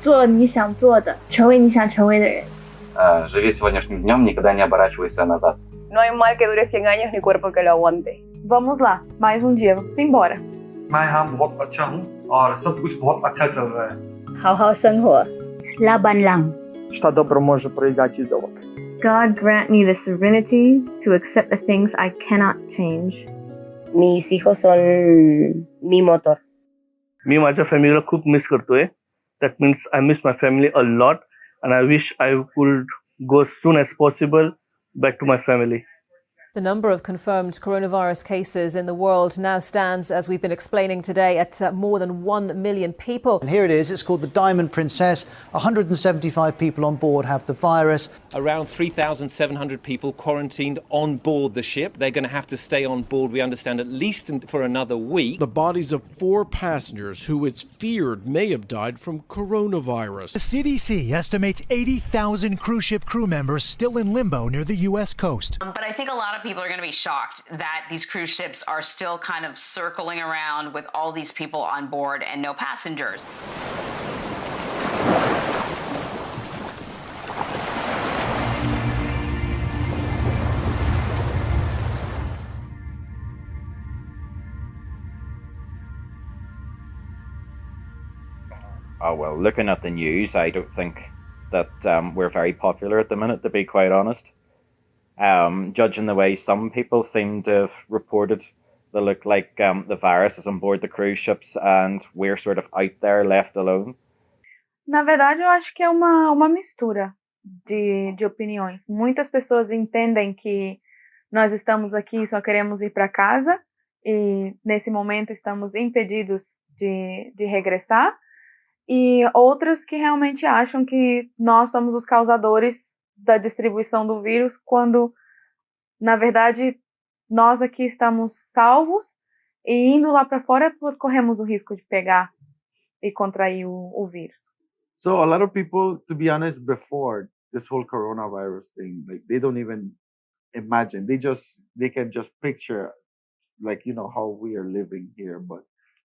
做你想做的，成为你想成为的人。Живи сегодняшним днем, никогда не оборачивайся назад. No hay mal que dure 100 años ni cuerpo que lo aguante. Vamos lá, mais um dia, simbora. मैं यहाँ बहुत अच्छा हूँ और सब कुछ बहुत अच्छा चल रहा है. 好好生活. Laban lang. Что добро может произойти за окном. God grant me the serenity to accept the things I cannot change. Mis hijos son mi motor. मी माझ्या फॅमिलीला खूप मिस करतोय. That means I miss my family a lot and I wish I could go as soon as possible back to my family. The number of confirmed coronavirus cases in the world now stands, as we've been explaining today, at more than 1 million people. And here it is. It's called the Diamond Princess. 175 people on board have the virus. Around 3,700 people quarantined on board the ship. They're going to have to stay on board, we understand, at least for another week. The bodies of 4 passengers who it's feared may have died from coronavirus. The CDC estimates 80,000 cruise ship crew members still in limbo near the U.S. coast. But I think a lot of people are going to be shocked that these cruise ships are still kind of circling around with all these people on board and no passengers. Oh, well, looking at the news, I don't think that we're very popular at the minute, to be quite honest. Judging the way some people seem to have reported, they look like the virus is on board the cruise ships and we're sort of out there left alone. Na verdade, eu acho que é uma mistura de opiniões. Muitas pessoas entendem que nós estamos aqui e só queremos ir para casa e nesse momento estamos impedidos de regressar, e outras que realmente acham que nós somos os causadores da distribuição do vírus, quando, na verdade, nós aqui estamos salvos e indo lá para fora corremos o risco de pegar e contrair o vírus. So a lot of people, to be honest, before this whole coronavirus thing, like they don't even imagine. They can just picture, like, you know, how we are living here. But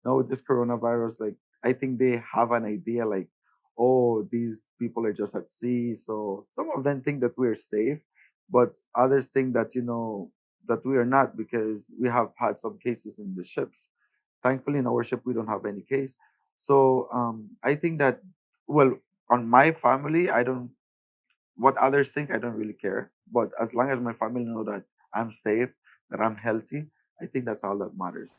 now with this coronavirus, like, I think they have an idea, like, oh, these people are just at sea. So some of them think that we're safe, but others think that, you know, that we are not, because we have had some cases in the ships. Thankfully, in our ship, we don't have any case. So I think that, well, on my family, what others think, I don't really care. But as long as my family know that I'm safe, that I'm healthy, I think that's all that matters.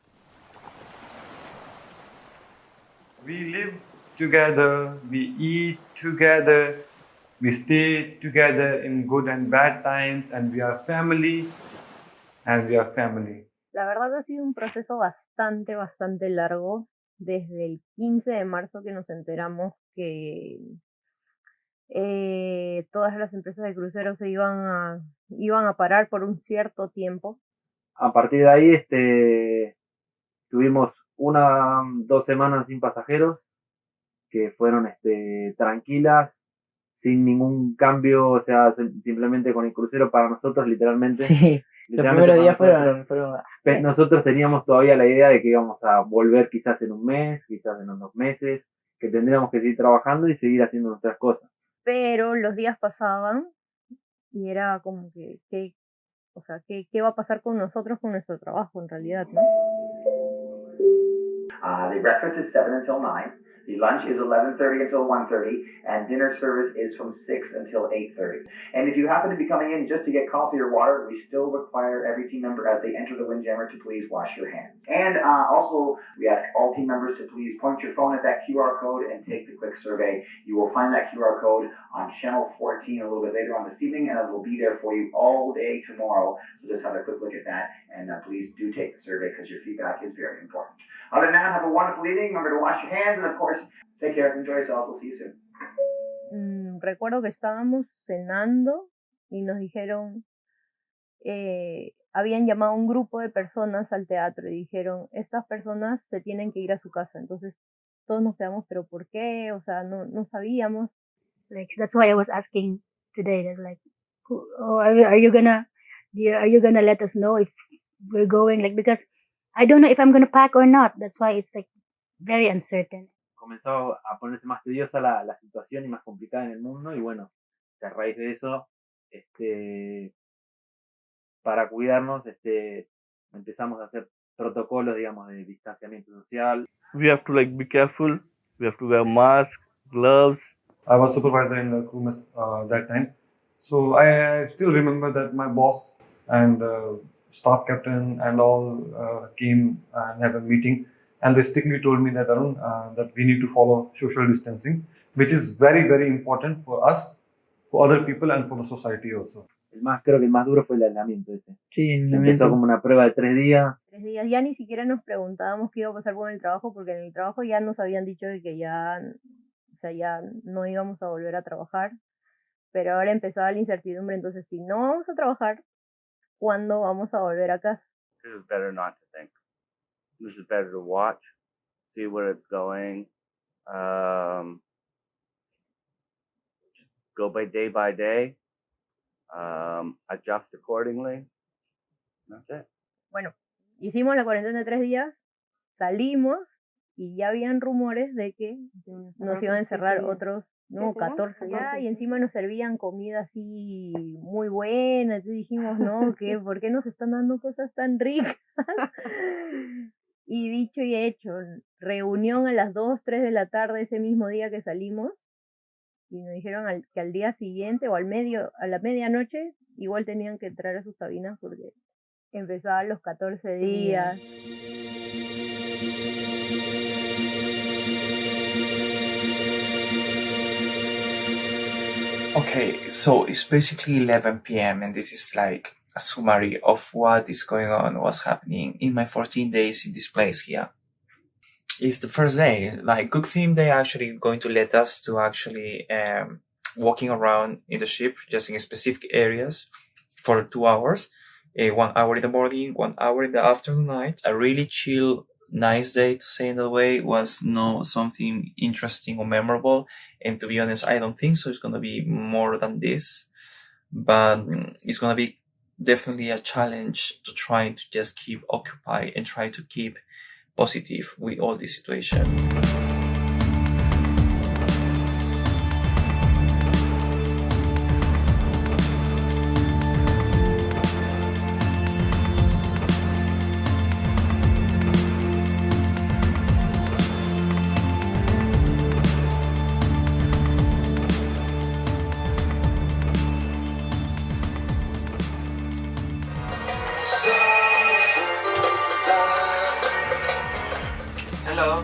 We live together, we eat together, we stay together in good and bad times, and we are family, La verdad ha sido un proceso bastante largo, desde el 15 de marzo que nos enteramos que todas las empresas de cruceros se iban a parar por un cierto tiempo. A partir de ahí tuvimos 2 semanas sin pasajeros, que fueron tranquilas, sin ningún cambio, o sea, simplemente con el crucero para nosotros, literalmente. Sí, los primeros días fueron... Nosotros teníamos todavía la idea de que íbamos a volver quizás en un mes, quizás en unos meses, que tendríamos que seguir trabajando y seguir haciendo nuestras cosas. Pero los días pasaban y era como que ¿qué va a pasar con nosotros, con nuestro trabajo en realidad, no? The breakfast is 7 until 9. The lunch is 11:30 until 1:30, and dinner service is from 6 until 8:30. And if you happen to be coming in just to get coffee or water, we still require every team member as they enter the Windjammer to please wash your hands. And also, we ask all team members to please point your phone at that QR code and take the quick survey. You will find that QR code on channel 14 a little bit later on this evening, and it will be there for you all day tomorrow. So just have a quick look at that, and please do take the survey because your feedback is very important. Other than that, have a wonderful evening. Remember to wash your hands, and of course, take care. Enjoy yourself. We'll see you soon. Recuerdo que estábamos cenando y nos dijeron, habían llamado a un grupo de personas al teatro y dijeron, estas personas se tienen que ir a su casa. Entonces todos nos quedamos, pero ¿por qué? O sea, no sabíamos. Like, that's why I was asking today. That's like, are you gonna let us know if we're going? Like, because I don't know if I'm gonna pack or not. That's why it's like very uncertain. comenzó a ponerse más tediosa la situación y más complicada en el mundo, y bueno, a raíz de eso, para cuidarnos, empezamos a hacer protocolos, digamos, de distanciamiento social. We have to be careful. We have to wear masks, gloves. I was supervisor in the crew that time. So I still remember that my boss and staff captain and all came and had a meeting, and they strictly told me that Arun, that we need to follow social distancing, which is very, very important for us, for other people, and for the society also. Creo que el más duro fue el aislamiento ese. Sí, Empezó como una prueba de 3 días. 3 días, ya ni siquiera nos preguntábamos qué iba a pasar con el trabajo, porque en el trabajo ya nos habían dicho de que ya no íbamos a volver a trabajar, pero ahora empezaba la incertidumbre, entonces si no vamos a trabajar, ¿cuándo vamos a volver a casa? This is better not to think. This is better to watch, see where it's going, go by day, adjust accordingly. That's it. Bueno, hicimos la cuarentena de 3 días, salimos y ya habían rumores de que nos iban a encerrar otros, 14 ya, y encima nos servían comida así muy buena, entonces dijimos, no, ¿por qué nos están dando cosas tan ricas? Y dicho y hecho, reunión a las 2, 3 de la tarde ese mismo día que salimos, y nos dijeron que al día siguiente o a la medianoche igual tenían que entrar a sus cabinas porque empezaban los 14 días. Okay, so it's basically 11 p.m. and this is like a summary of what is going on, what's happening in my 14 days in this place here. It's the first day, like good thing they actually going to let us to actually walking around in the ship just in specific areas for 2 hours, 1 hour in the morning, 1 hour in the afternoon, night. A really chill, nice day to say in that way, was not something interesting or memorable, and to be honest I don't think so it's going to be more than this, but it's going to be definitely a challenge to try to just keep occupied and try to keep positive with all this situation. Hello.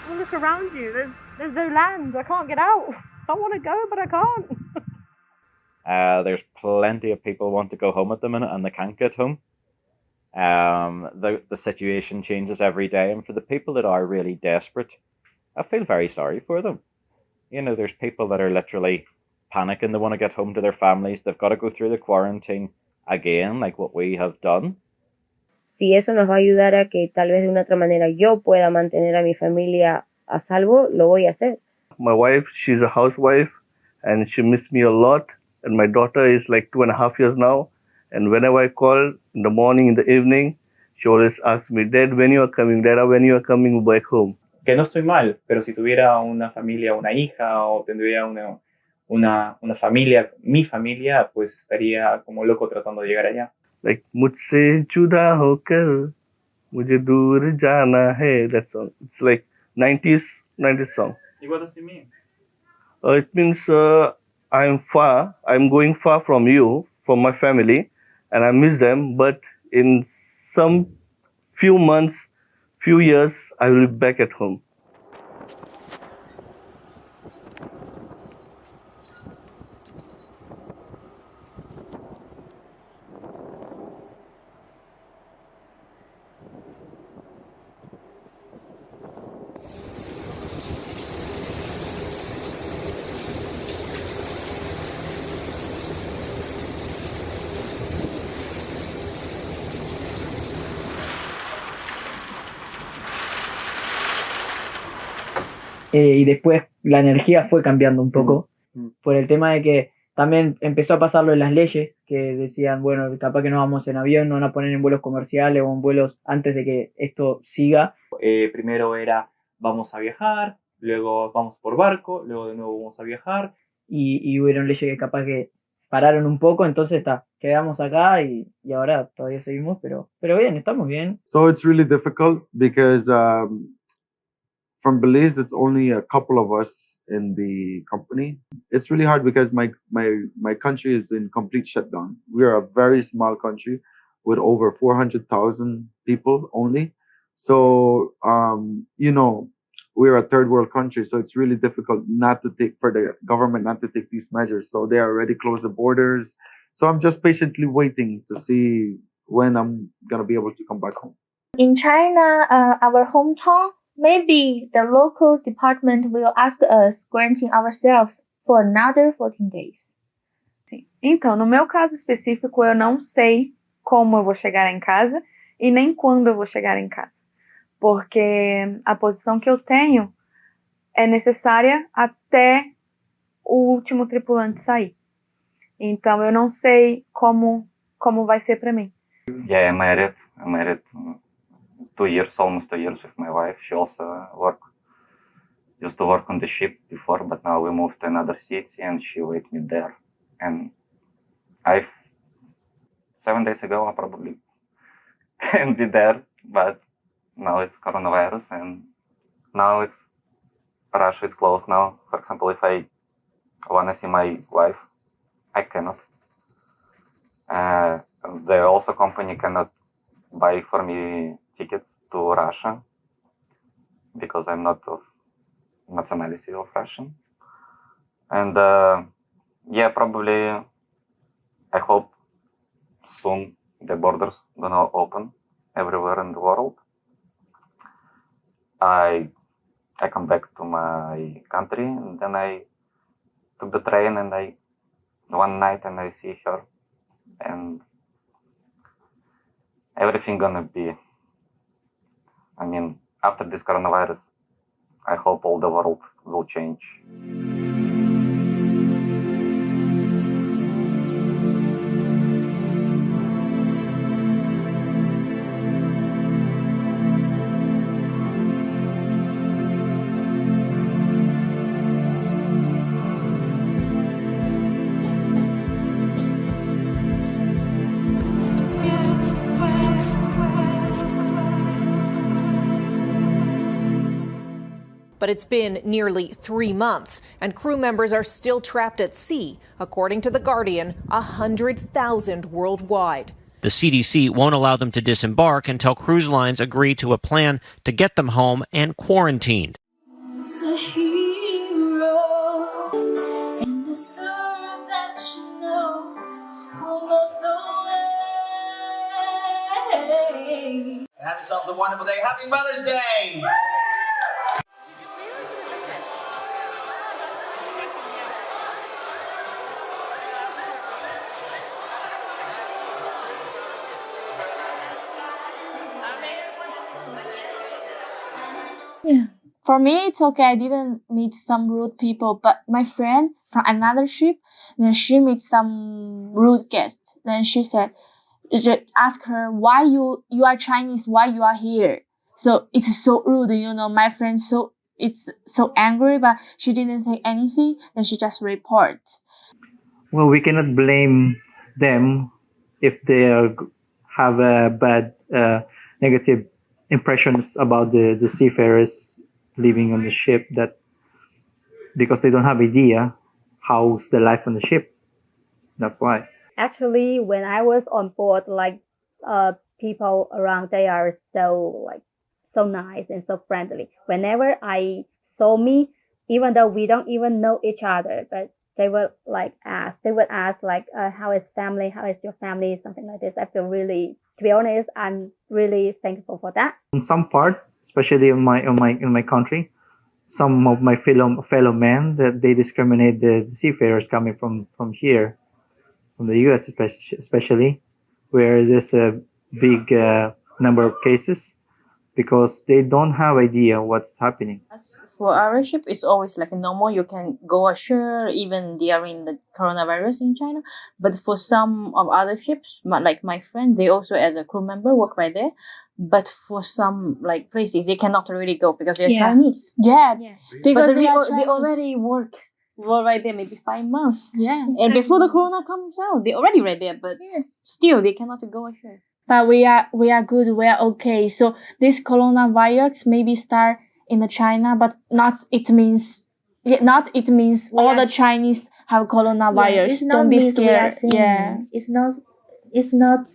Well, look around you. There's no land. I can't get out. I want to go, but I can't. There's plenty of people want to go home at the minute and they can't get home. The situation changes every day, and for the people that are really desperate, I feel very sorry for them. You know, there's people that are literally panicking. They want to get home to their families. They've got to go through the quarantine again, like what we have done. Si eso nos va a ayudar a que tal vez de una otra manera yo pueda mantener a mi familia a salvo, lo voy a hacer. My wife, she's a housewife, and she missed me a lot. And my daughter is like 2.5 years now. And whenever I call in the morning, in the evening, she always asks me, Dad, when you are coming? Dad, when you are coming back home? Que no estoy mal, pero si tuviera una familia, una hija, o tendría una familia, mi familia, pues estaría como loco tratando de llegar allá. Like, मुझसे जुदा होकर मुझे दूर जाना है, that song. It's like 90s song. What does it mean? It means I'm going far from you, from my family, and I miss them, but in some few months, few years, I will be back at home. Y después la energía fue cambiando un poco por el tema de que También empezó a pasarlo en las leyes, que decían, bueno, capaz que no vamos en avión, no van a poner en vuelos comerciales o en vuelos antes de que esto siga. Primero era vamos a viajar, luego vamos por barco, luego de nuevo vamos a viajar. Y hubieron leyes que capaz que pararon un poco, entonces quedamos acá y ahora todavía seguimos, pero bien, estamos bien. So it's really difficult because from Belize, it's only a couple of us in the company. It's really hard because my country is in complete shutdown. We are a very small country with over 400,000 people only. So we're a third world country, so it's really difficult for the government not to take these measures. So they already closed the borders. So I'm just patiently waiting to see when I'm gonna be able to come back home. In China, our hometown, maybe the local department will ask us granting ourselves for another 14 days. Sim. Então, no meu caso específico, eu não sei como eu vou chegar em casa e nem quando eu vou chegar em casa. Porque a posição que eu tenho é necessária até o último tripulante sair. Então, eu não sei como vai ser para mim. Yeah, I'm married 2 years, almost 2 years with my wife. She also used to work on the ship before, but now we moved to another city and she wait me there. And 7 days ago I probably can be there, but now it's coronavirus and now Russia is closed now. For example, if I want to see my wife, I cannot. The also company cannot buy for me tickets to Russia because I'm not of nationality of Russian. And probably I hope soon the borders gonna open everywhere in the world. I come back to my country and then I took the train and one night and I see her and everything gonna be, after this coronavirus, I hope all the world will change. But it's been nearly 3 months, and crew members are still trapped at sea, according to The Guardian, 100,000 worldwide. The CDC won't allow them to disembark until cruise lines agree to a plan to get them home and quarantined. Have yourselves a wonderful day. Happy Mother's Day! Yeah. For me, it's okay. I didn't meet some rude people, but my friend from another ship, then she met some rude guests. Then she said, ask her why you are Chinese, why you are here. So it's so rude, my friend it's so angry, but she didn't say anything. Then she just report. Well, we cannot blame them if they have a bad negative impressions about the seafarers living on the ship, that because they don't have idea how's the life on the ship. That's why. Actually, when I was on board, people around, they are so nice and so friendly. Whenever I saw me, even though we don't even know each other, but they would ask, how is family, how is your family, something like this. I feel really, to be honest, I'm really thankful for that. In some part, especially in my country, some of my fellow men, that they discriminate the seafarers coming from here, from the U.S. especially, where there's a big number of cases. because they don't have idea what's happening. For our ship, it's always like normal. You can go ashore even during the coronavirus in China. But for some of other ships, like my friend, they also as a crew member work right there. But for some like places, they cannot really go because they're Chinese. Yeah, because but they already work right there maybe 5 months. Yeah, and before the corona comes out, they already right there. But still, they cannot go ashore. But we are good. We are okay. So this coronavirus maybe start in the China, but not it means all the Chinese have coronavirus. It's not Don't be means we are scared. saying. It's not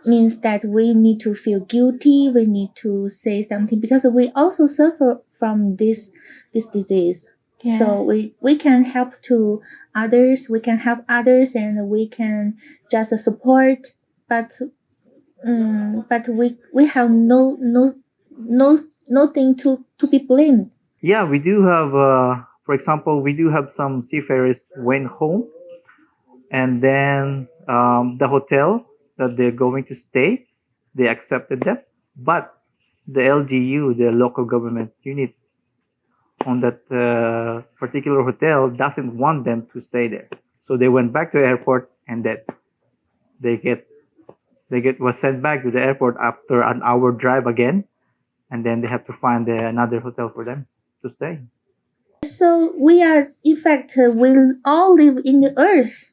means that we need to feel guilty. We need to say something because we also suffer from this disease. Yeah. So we can help to others. We can help others, and we can just support. But we have nothing to be blamed. Yeah, we do have, for example, we do have some seafarers went home, and then the hotel that they're going to stay, they accepted them, but the LGU, the local government unit on that particular hotel, doesn't want them to stay there. So they went back to the airport, and that they get was sent back to the airport after an hour drive again, and then they have to find another hotel for them to stay. So we are, in fact, we all live in the earth.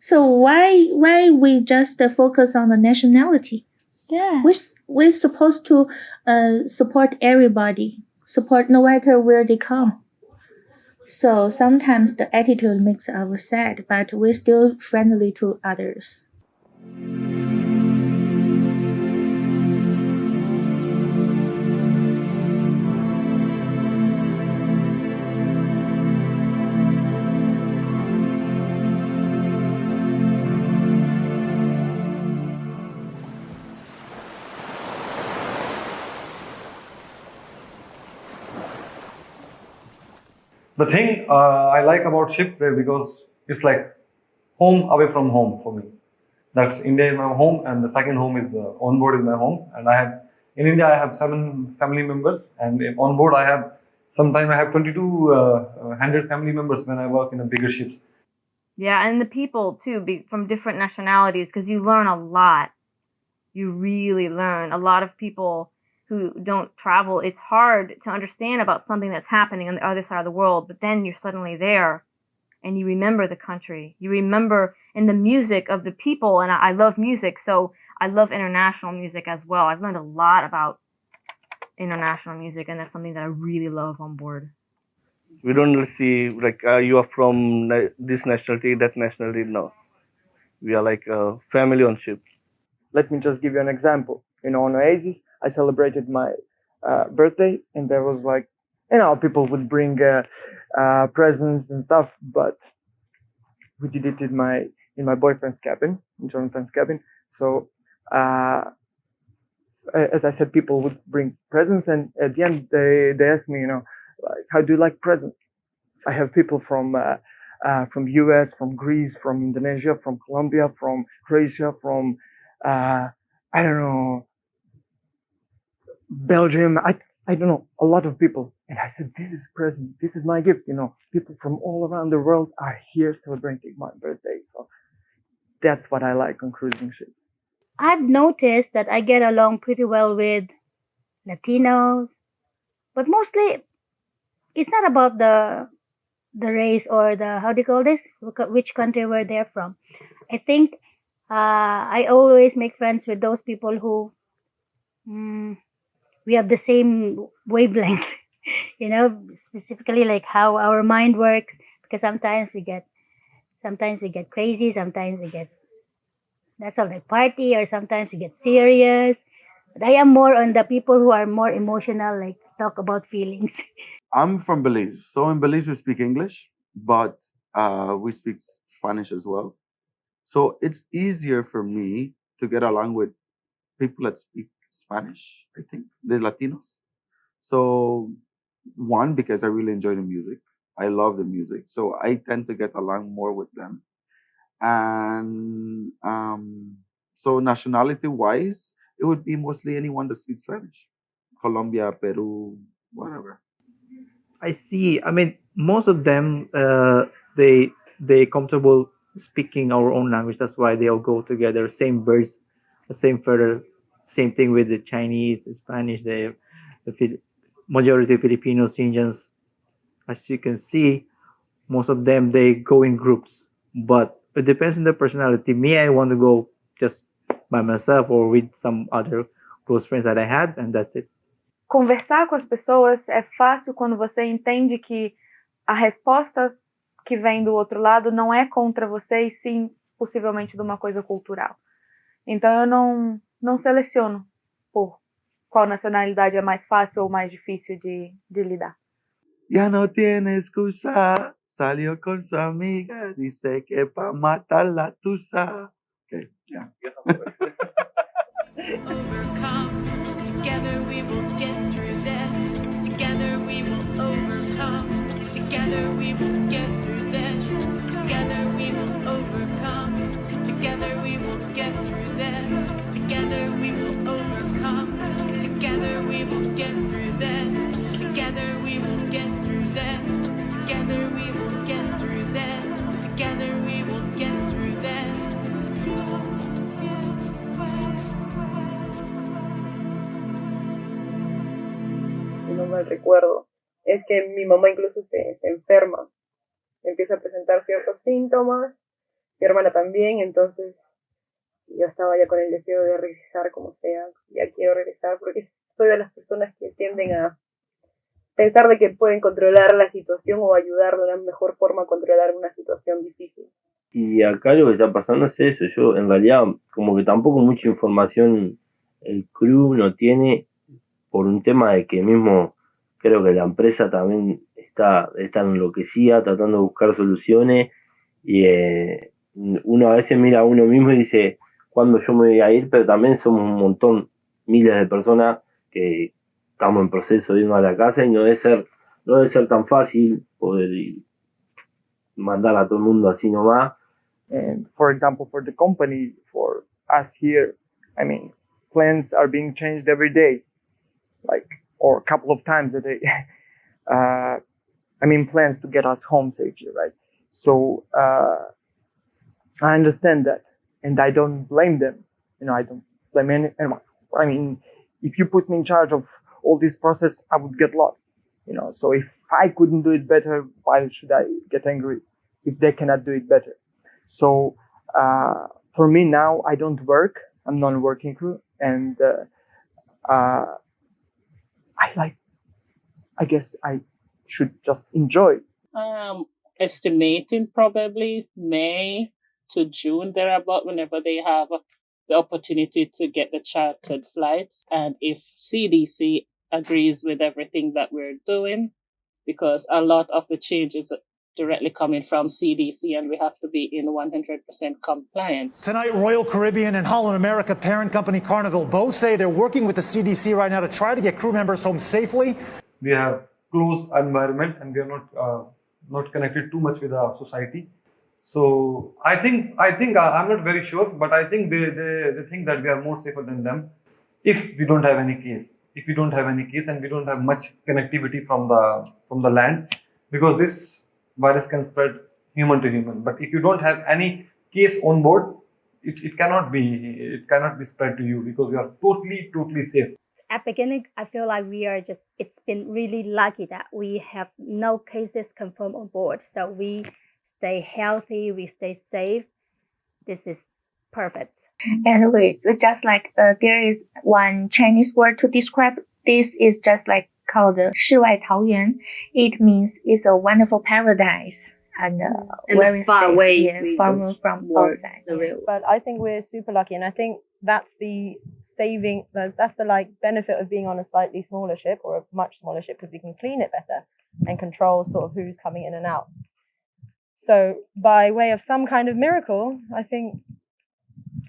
So why we just focus on the nationality? Yeah. We're supposed to support everybody, support no matter where they come. So sometimes the attitude makes us sad, but we're still friendly to others. The thing I like about shipway because it's like home away from home for me. That's India is my home, and the second home is on board is my home. And I have in India I have 7 family members, and on board I have sometimes I have 2,200 family members when I work in a bigger ships. Yeah, and the people too, from different nationalities, because you learn a lot. You really learn. A lot of people who don't travel, it's hard to understand about something that's happening on the other side of the world, but then you're suddenly there and you remember the country. You remember in the music of the people, and I love music, so I love international music as well. I've learned a lot about international music, and that's something that I really love on board. We don't see like you are from this nationality, that nationality. No, we are like a family on ship. Let me just give you an example. On Oasis, I celebrated my birthday, and there was like, people would bring presents and stuff, but we did it in my boyfriend's cabin, in Jonathan's cabin. So, as I said, people would bring presents, and at the end, they asked me, like, how do you like presents? I have people from US, from Greece, from Indonesia, from Colombia, from Croatia, from I don't know, Belgium. I don't know, a lot of people. And I said, this is present. This is my gift. People from all around the world are here celebrating my birthday. So that's what I like on cruising ships. I've noticed that I get along pretty well with Latinos, but mostly it's not about the race or the, how do you call this, which country where they're from. I think I always make friends with those people who we have the same wavelength, specifically like how our mind works. Because sometimes we get crazy, sometimes we get that's all like party, or sometimes we get serious. But I am more on the people who are more emotional, like talk about feelings. I'm from Belize. So in Belize, we speak English, but we speak Spanish as well. So it's easier for me to get along with people that speak Spanish, I think, the Latinos. So, one, because I really enjoy the music. I love the music. So I tend to get along more with them. And so nationality wise, it would be mostly anyone that speaks Spanish. Colombia, Peru, whatever. I see. I mean, most of them, they comfortable speaking our own language. That's why they all go together. Same birds, the same feather. Same thing with the Chinese, the Spanish, the majority of Filipinos, Indians. As you can see, most of them they go in groups. But it depends on the personality. Me, I want to go just by myself or with some other close friends that I had, and that's it. Conversar com as pessoas é fácil quando você entende que a resposta que vem do outro lado não é contra você, e sim, possivelmente, de uma coisa cultural. Então, eu não seleciono por qual nacionalidade é mais fácil ou mais difícil de lidar. Ya no tiene excusa, salió con su amiga, dice que pa' matar la tusa. Okay, yeah. Overcome. Together we will get through this. Together we will overcome. Together we will get through this. Together we will overcome. Together we will get through this. Together we will overcome. Together we will get through this. Together we will get through this. Together we will get through this. Together we will get through this. Si no mal recuerdo, es que mi mamá incluso se enferma, empieza a presentar ciertos síntomas, mi hermana también, entonces yo estaba ya con el deseo de regresar como sea, ya quiero regresar porque soy de las personas que tienden a pensar de que pueden controlar la situación o ayudar de una mejor forma a controlar una situación difícil. Y acá lo que está pasando es eso, yo en realidad como que tampoco mucha información el crew no tiene por un tema de que mismo creo que la empresa también está enloquecida tratando de buscar soluciones y uno a veces mira a uno mismo y dice cuándo yo me voy a ir, pero también somos un montón, miles de personas que estamos en proceso de irnos a la casa y no debe ser tan fácil poder mandar a todo el mundo así nomás. And for example, for the company, for us here, I mean, plans are being changed every day, or a couple of times a day. I mean, plans to get us home safely, right? So I understand that, and I don't blame them. I don't blame anyone. I mean, if you put me in charge of all this process, I would get lost. So if I couldn't do it better, why should I get angry if they cannot do it better? So for me now, I don't work. I'm non-working crew, and I guess I should just enjoy. Estimating probably May to June thereabout, whenever they have the opportunity to get the chartered flights, and if CDC agrees with everything that we're doing, because a lot of the changes directly coming from CDC, and we have to be in 100% compliance. Tonight, Royal Caribbean and Holland America parent company Carnival both say they're working with the CDC right now to try to get crew members home safely. We have close environment and we are not connected too much with our society. So I think I'm not very sure, but I think they think that we are more safer than them if we don't have any case. If we don't have any case and we don't have much connectivity from the land, because this virus can spread human to human. But if you don't have any case on board, it cannot be spread to you because you are totally safe. At the beginning, I feel like it's been really lucky that we have no cases confirmed on board. So we stay healthy, we stay safe. This is perfect. And wait, just like there is one Chinese word to describe this, is just like called 世外桃源. It means it's a wonderful paradise and very far safe, away far from outside. But I think we're super lucky, and I think that's the benefit of being on a slightly smaller ship, or a much smaller ship, because we can clean it better and control sort of who's coming in and out. So by way of some kind of miracle, I think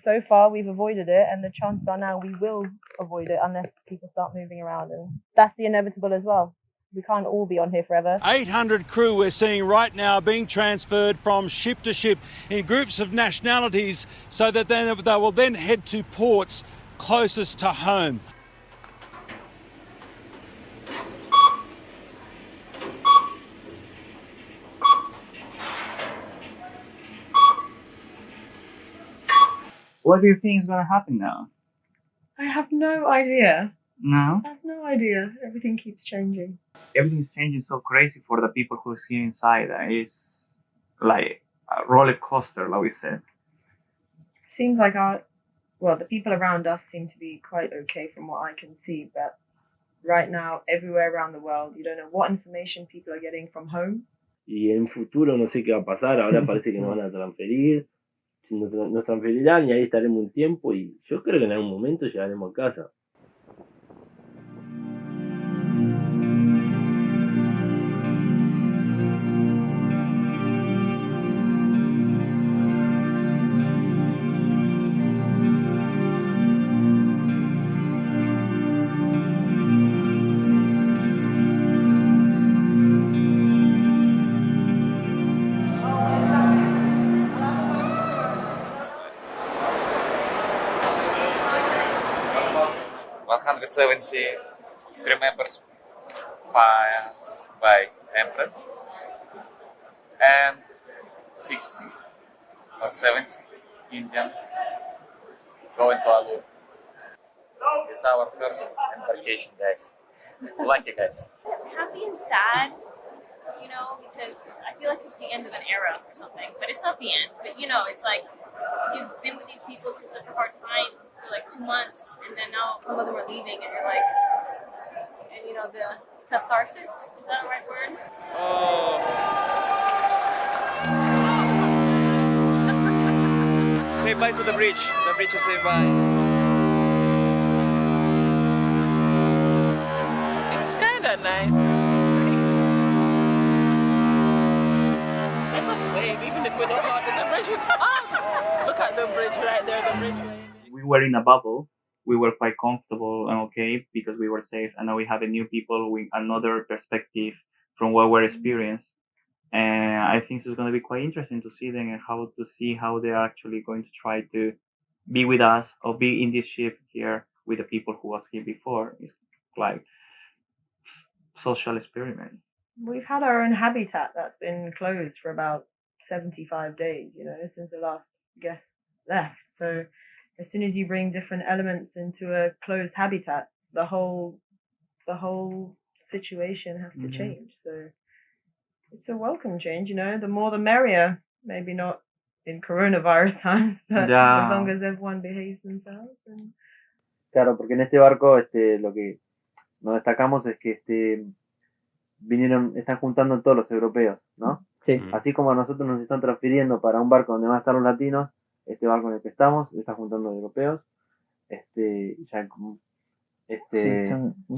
so far we've avoided it, and the chances are now we will avoid it unless people start moving around, and that's the inevitable as well. We can't all be on here forever. 800 crew we're seeing right now being transferred from ship to ship in groups of nationalities so that they will then head to ports closest to home. What do you think is gonna happen now? I have no idea. No? I have no idea. Everything keeps changing. Everything's changing so crazy for the people who is here inside. It's like a roller coaster, like we said. Seems like the people around us seem to be quite okay from what I can see, but right now, everywhere around the world, you don't know what information people are getting from home. Y en futuro no sé qué va a pasar, ahora parece que nos van a transferir, nos transferirán y ahí estaremos un tiempo y yo creo que en algún momento llegaremos a casa. Crew members passed by Empress and 60 or 70 Indian going to Alur. It's our first embarkation, guys. Lucky, guys. Happy and sad, because I feel like it's the end of an era or something, but it's not the end. But it's like you've been with these people through such a hard time for like 2 months, and then now some of them are leaving, and you're like, and the catharsis, is that the right word? Oh. Say bye to the bridge. The bridge is say bye. It's kind of nice. Let us wave, even if we don't go to the bridge. Oh, look at the bridge right there, the bridge. We were in a bubble. We were quite comfortable and okay because we were safe. And now we have a new people with another perspective from what we're experienced. And I think it's going to be quite interesting to see them and how they're actually going to try to be with us or be in this ship here with the people who was here before. It's like social experiment. We've had our own habitat that's been closed for about 75 days, since the last guest left. So as soon as you bring different elements into a closed habitat, the whole situation has to change. So it's a welcome change, the more the merrier. Maybe not in coronavirus times, but as long as everyone behaves themselves. Claro, porque en este barco lo que nos destacamos es que están juntando todos los europeos, ¿no? Sí. Así como a nosotros nos están transfiriendo para un barco donde van a estar los latinos, este barco en el que estamos está juntando europeos, ya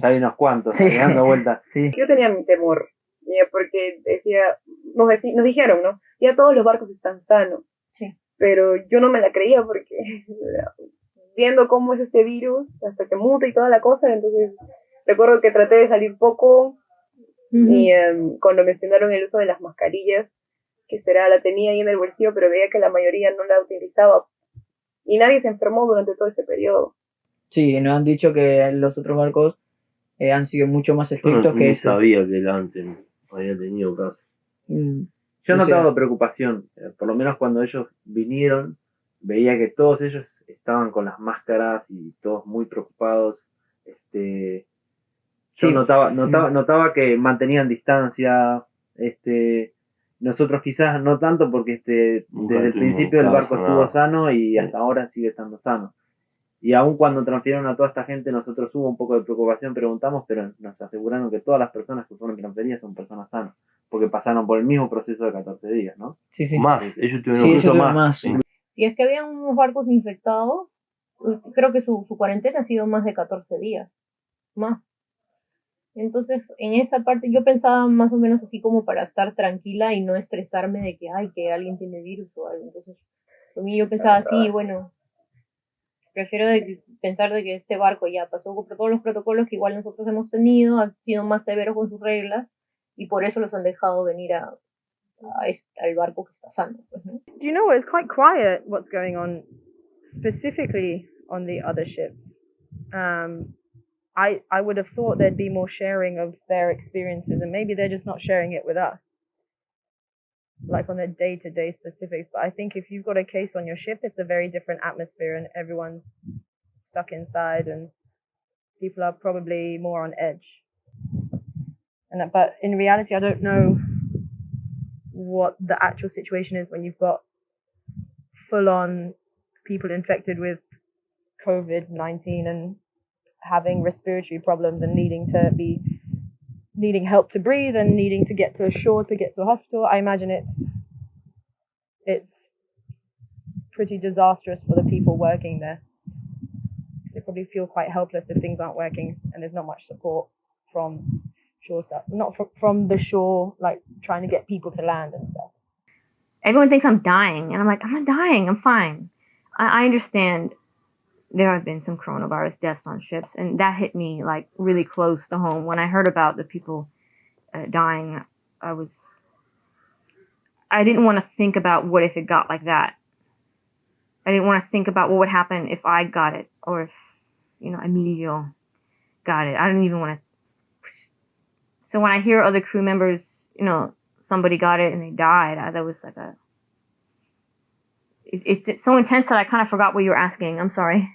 hay unos cuantos dando vueltas. Sí. Yo tenía mi temor, porque nos dijeron, ¿no? Ya todos los barcos están sanos. Sí. Pero yo no me la creía porque viendo cómo es este virus, hasta que muta y toda la cosa, entonces recuerdo que traté de salir poco y cuando mencionaron el uso de las mascarillas, que la tenía ahí en el bolsillo, pero veía que la mayoría no la utilizaba y nadie se enfermó durante todo ese periodo. Sí, nos han dicho que los otros barcos han sido mucho más estrictos que este. Sabía que el antes había tenido caso. Yo he notado preocupación, por lo menos cuando ellos vinieron, veía que todos ellos estaban con las máscaras y todos muy preocupados. Yo notaba que mantenían distancia. Nosotros quizás no tanto porque desde el principio el barco estuvo sano y hasta ahora sigue estando sano. Y aun cuando transfirieron a toda esta gente, nosotros hubo un poco de preocupación, preguntamos, pero nos aseguraron que todas las personas que fueron transferidas son personas sanas, porque pasaron por el mismo proceso de 14 días, ¿no? Sí, sí. Más, ellos tuvieron incluso más. Si es que habían unos barcos infectados, creo que su cuarentena ha sido más de 14 días, más. Entonces, en esa parte yo pensaba más o menos así como para estar tranquila y no estresarme de que alguien tiene virus o algo. Entonces, a mí yo pensaba así, bueno, prefiero pensar de que este barco ya pasó por todos los protocolos que igual nosotros hemos tenido, han sido más severos con sus reglas y por eso los han dejado venir al barco que está sano, pues, ¿no? Do you know, it's quite quiet what's going on specifically on the other ships. I would have thought there'd be more sharing of their experiences, and maybe they're just not sharing it with us. like on the day-to-day specifics, but I think if you've got a case on your ship, it's a very different atmosphere and everyone's stuck inside and people are probably more on edge. But in reality, I don't know what the actual situation is when you've got full-on people infected with COVID-19 and having respiratory problems and needing help to breathe and needing to get to shore to get to a hospital. I imagine it's pretty disastrous for the people working there. They probably feel quite helpless if things aren't working and there's not much support from shore stuff, not from the shore, like trying to get people to land and stuff. Everyone thinks I'm dying, and I'm like, I'm not dying, I'm fine. I understand there have been some coronavirus deaths on ships, and that hit me like really close to home. When I heard about the people dying, I didn't want to think about what if it got like that. I didn't want to think about what would happen if I got it, or if, Emilio got it. I didn't even want to. So when I hear other crew members, somebody got it and they died, that was like it's so intense that I kind of forgot what you were asking. I'm sorry.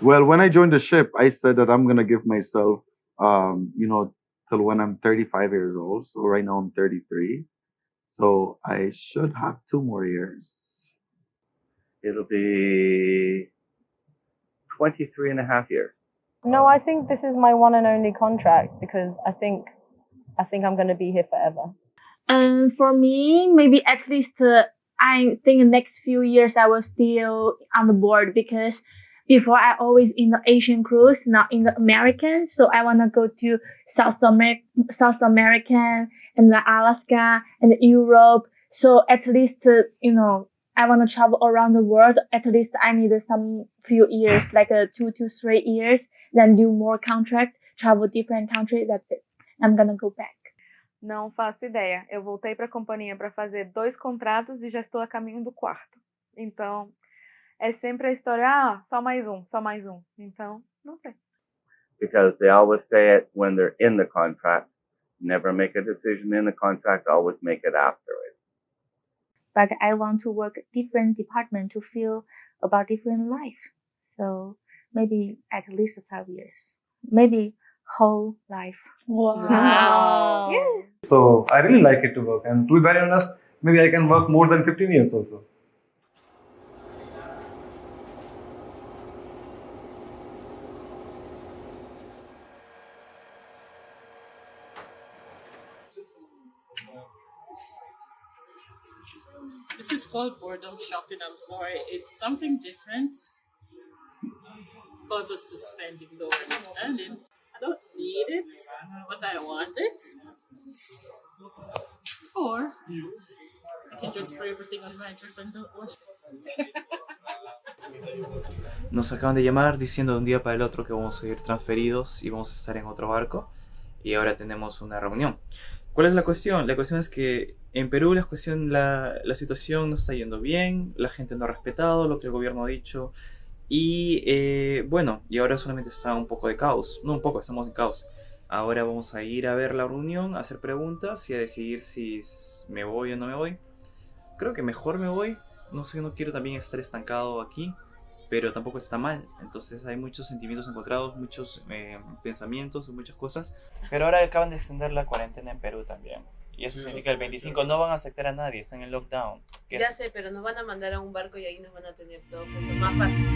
Well, when I joined the ship, I said that I'm gonna give myself, till when I'm 35 years old. So right now I'm 33. So I should have 2 more years. It'll be 23 and a half years. No, I think this is my one and only contract because I think I'm going to be here forever. For me, maybe at least I think the next few years I will still on the board because before I always in the Asian cruise, not in the American. So I wanna go to South American and the Alaska and Europe. So at least I wanna travel around the world. At least I need some few years, like 2 to 3 years, then do more contract, travel different countries. That's it. I'm gonna go back. Não faço ideia. Eu voltei para a companhia para fazer 2 contratos e já estou a caminho do quarto. Então, é sempre a história, só mais um, só mais um. Então, não sei. Because they always say it when they're in the contract. Never make a decision in the contract, always make it after it. But I want to work different department to feel about different life. So maybe at least 5 years. Maybe whole life. Wow. Yeah. So I really like it to work, and to be very honest, maybe I can work more than 15 years also. This is called boredom shopping. I'm sorry. It's something different. Cause us to spend it though. I don't need it, but I want it. Or I can just spray everything on my dress and don't wash it. Nos acaban de llamar diciendo de un día para el otro que vamos a ir transferidos y vamos a estar en otro barco y ahora tenemos una reunión. ¿Cuál es la cuestión? La cuestión es que en Perú la situación no está yendo bien, la gente no ha respetado lo que el gobierno ha dicho y bueno, y ahora solamente está un poco de caos, no un poco, estamos en caos. Ahora vamos a ir a ver la reunión, a hacer preguntas y a decidir si me voy o no me voy. Creo que mejor me voy, no sé, no quiero también estar estancado aquí, pero tampoco está mal. Entonces hay muchos sentimientos encontrados, muchos pensamientos, muchas cosas. Pero ahora acaban de extender la cuarentena en Perú también. Y eso significa que el 25 no van a aceptar a nadie, están en lockdown. Ya sé, pero nos van a mandar a un barco y ahí nos van a tener todo juntos, más fácil.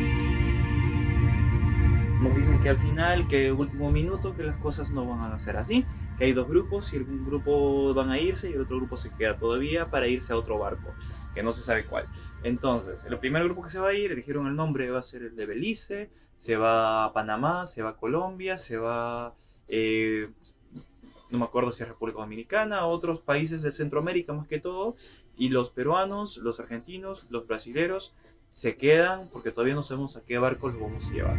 Nos dicen que al final, que último minuto, que las cosas no van a ser así. Que hay dos grupos y un grupo van a irse y el otro grupo se queda todavía para irse a otro barco, que no se sabe cuál. Entonces, el primer grupo que se va a ir, dijeron el nombre, va a ser el de Belice, se va a Panamá, se va a Colombia, se va, no me acuerdo si es República Dominicana, otros países de Centroamérica más que todo, y los peruanos, los argentinos, los brasileros se quedan porque todavía no sabemos a qué barco los vamos a llevar.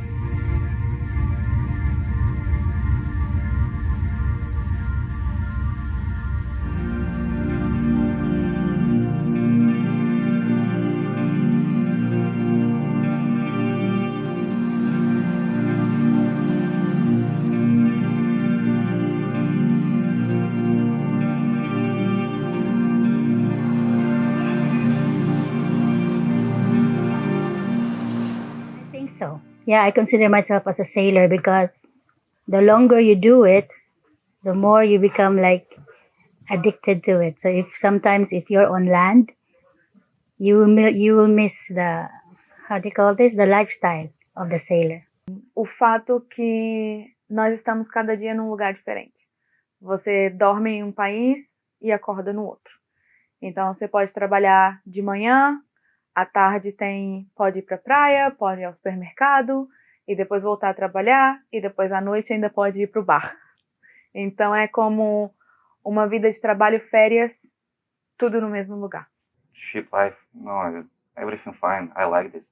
So, yeah, I consider myself as a sailor because the longer you do it, the more you become like addicted to it. So if you're on land, you will miss the, how do you call this, the lifestyle of the sailor. O fato que nós estamos cada dia num lugar diferente. Você dorme em um país e acorda no outro. Então você pode trabalhar de manhã, à tarde pode ir para a praia, pode ir ao supermercado e depois voltar a trabalhar e depois à noite ainda pode ir para o bar. Então é como uma vida de trabalho, férias, tudo no mesmo lugar. Ship life, no, everything fine. I like this.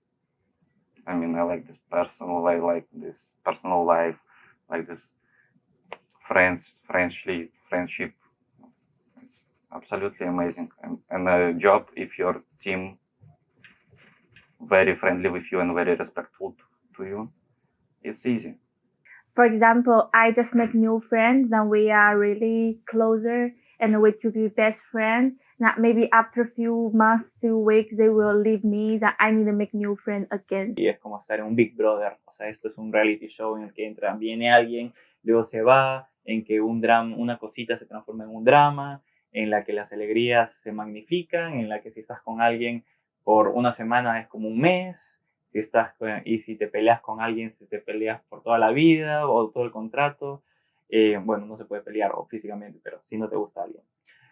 I mean, I like this personal life, like this personal life, like this friendship. It's absolutely amazing. And a job, if your team very friendly with you and very respectful to you, it's easy. For example, I just make new friends and we are really closer and we to be best friends. Now maybe after a few months, few weeks, they will leave me that I need to make new friends again. Y es como estar en un Big Brother, o sea, esto es un reality show en el que viene alguien, luego se va, en que una cosita se transforma en un drama, en la que las alegrías se magnifican, en la que si estás con alguien por una semana es como un mes, y si te peleas con alguien, si te peleas por toda la vida o todo el contrato, bueno, no se puede pelear físicamente, pero si no te gusta alguien.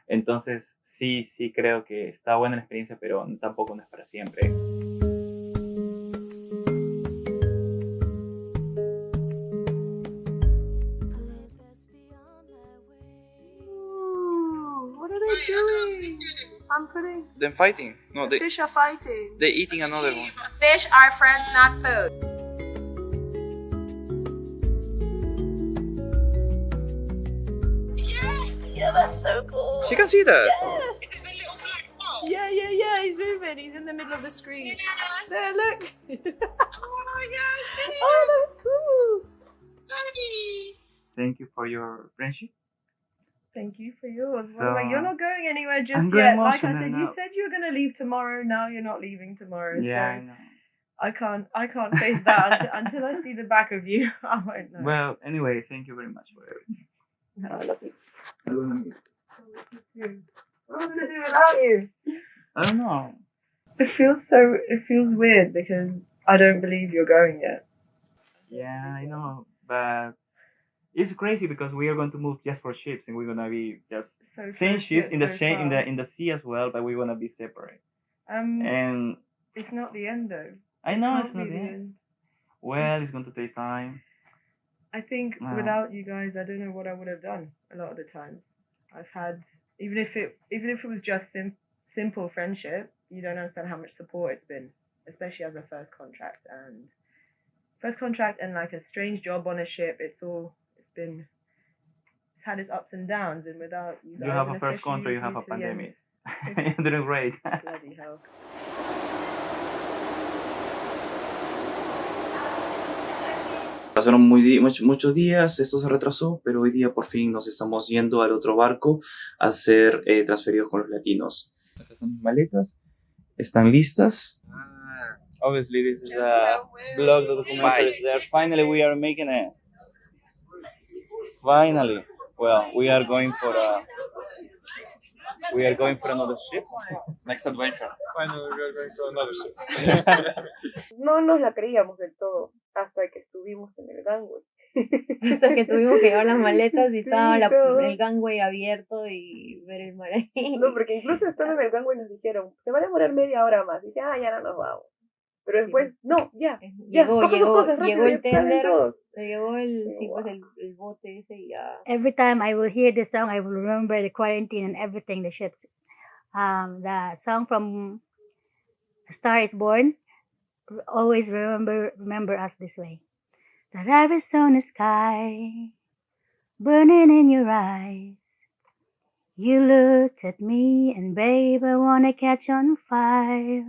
Entonces, sí creo que está buena la experiencia, pero tampoco no es para siempre. What are they doing? I'm putting. Them fighting. No, The fish are fighting. they're eating another one. Fish are friends, not food. Yeah, that's so cool. She can see that. Yeah, he's moving. He's in the middle of the screen. There, look. Oh, that was cool. Thank you for your friendship. Thank you for yours. So, By the way, you're not going anywhere just I'm yet. going Like I emotional said, now. you said you were going to leave tomorrow. Now you're not leaving tomorrow. Yeah, so I know. I can't face that until I see the back of you. I won't know. Well, anyway, thank you very much for everything. No, I love you. I love you. What am I going to do without you? I don't know. It feels weird because I don't believe you're going yet. Yeah, I know, but it's crazy because we are going to move just for ships, and we're gonna be just So same close ship yet in the so same far. in the sea as well, but we're gonna be separate. And It's not the end though. I It know can't it's not be the end. Well, it's going to take time. I think Wow. without you guys, I don't know what I would have done. A lot of the times, I've had even if it was just simple friendship, you don't understand how much support it's been. especially as a first contract and like a strange job on a ship. It's had its ups and downs, and without you guys, You have and a first especially country, you have you a two, yeah, pandemic. You're doing great. bloody hell. Pasaron muchos días, esto se retrasó, pero hoy día por fin nos estamos yendo al otro barco a ser transferidos con los latinos. Acá están mis maletas, están listas. Obviously, this is a blog documentary. There. Finally, we are making it. Finally, well, we are going for another ship. Next adventure. Finally, we are going to another ship. No nos la creíamos del todo hasta que estuvimos en el gangway. Hasta que tuvimos que llevar las maletas y Sí, estaba todo. el gangway abierto y ver el mar ahí. No, porque incluso estando en el gangway nos dijeron, se va a demorar media hora más. Y dice, ya no nos vamos. Pero después, no, ya, coge sus cosas, rápido, llegó el ya salen tender, todos. llegó el bote ese y ya. Every time I will hear this song, I will remember the quarantine and everything, the ships. The song from A Star is Born, always remember us this way. The Arizona sky, burning in your eyes. You looked at me and babe, I wanna catch on fire.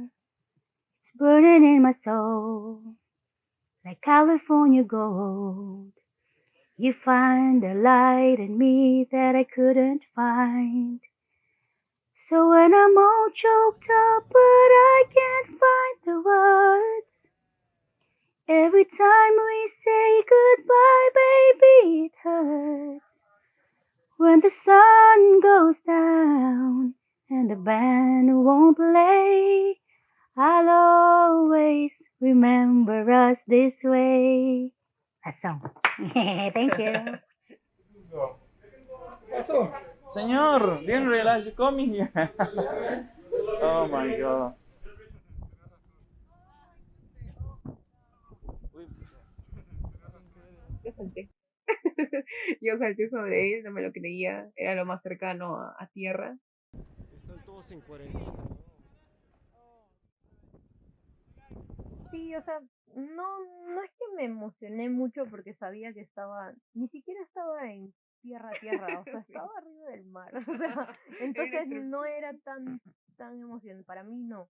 It's burning in my soul, like California gold. You find a light in me that I couldn't find. So when I'm all choked up, but I can't find the words. Every time we say goodbye, baby, it hurts. When the sun goes down and the band won't play, I'll always remember us this way. That song. Thank you. Señor, didn't realize you coming here. Oh my god. Yo salté. Yo salté sobre él, no me lo creía. Era lo más cercano a tierra. Están todos en cuarentena. Sí, o sea, no es que me emocioné mucho porque sabía que ni siquiera estaba en tierra, o sea, estaba arriba del mar, o sea, entonces no era tan emocionante, para mí no.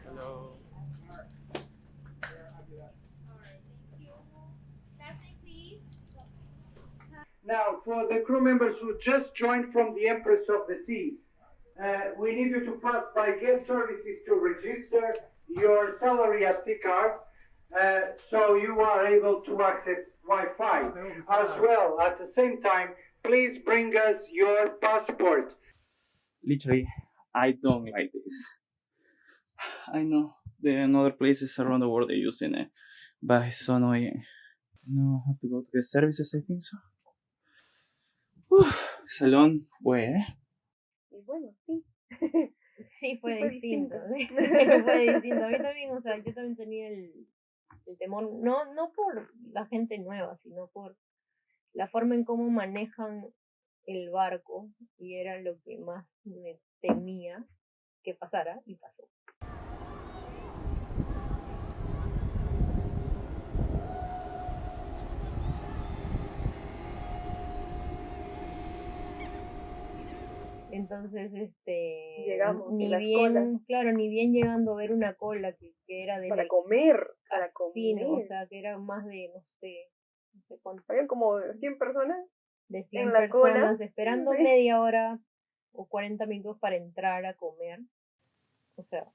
Hello. Now, for the crew members who just joined from the Empress of the Seas, we need you to pass by guest services to register your salary at sea card, so you are able to access Wi-Fi. As well, at the same time, please bring us your passport. Literally, I don't like this. I know there are other places around the world they're using it, but it's so annoying. No, I have to go to the services, I think so. Salón fue, Y bueno, sí. Sí, fue distinto. distinto. Fue distinto. A mí también, o sea, yo también tenía el temor, no por la gente nueva, sino por la forma en cómo manejan el barco, y era lo que más me temía que pasara, y pasó. Entonces, Llegamos ni en las bien, colas. claro, ni bien llegando a ver una cola que era de Para comer, para sí, comer. ¿no? O sea, que era más de, no sé cuánto. Habían como 100 personas De 100 en la personas cola. esperando Sí. media hora o 40 minutos para entrar a comer. O sea,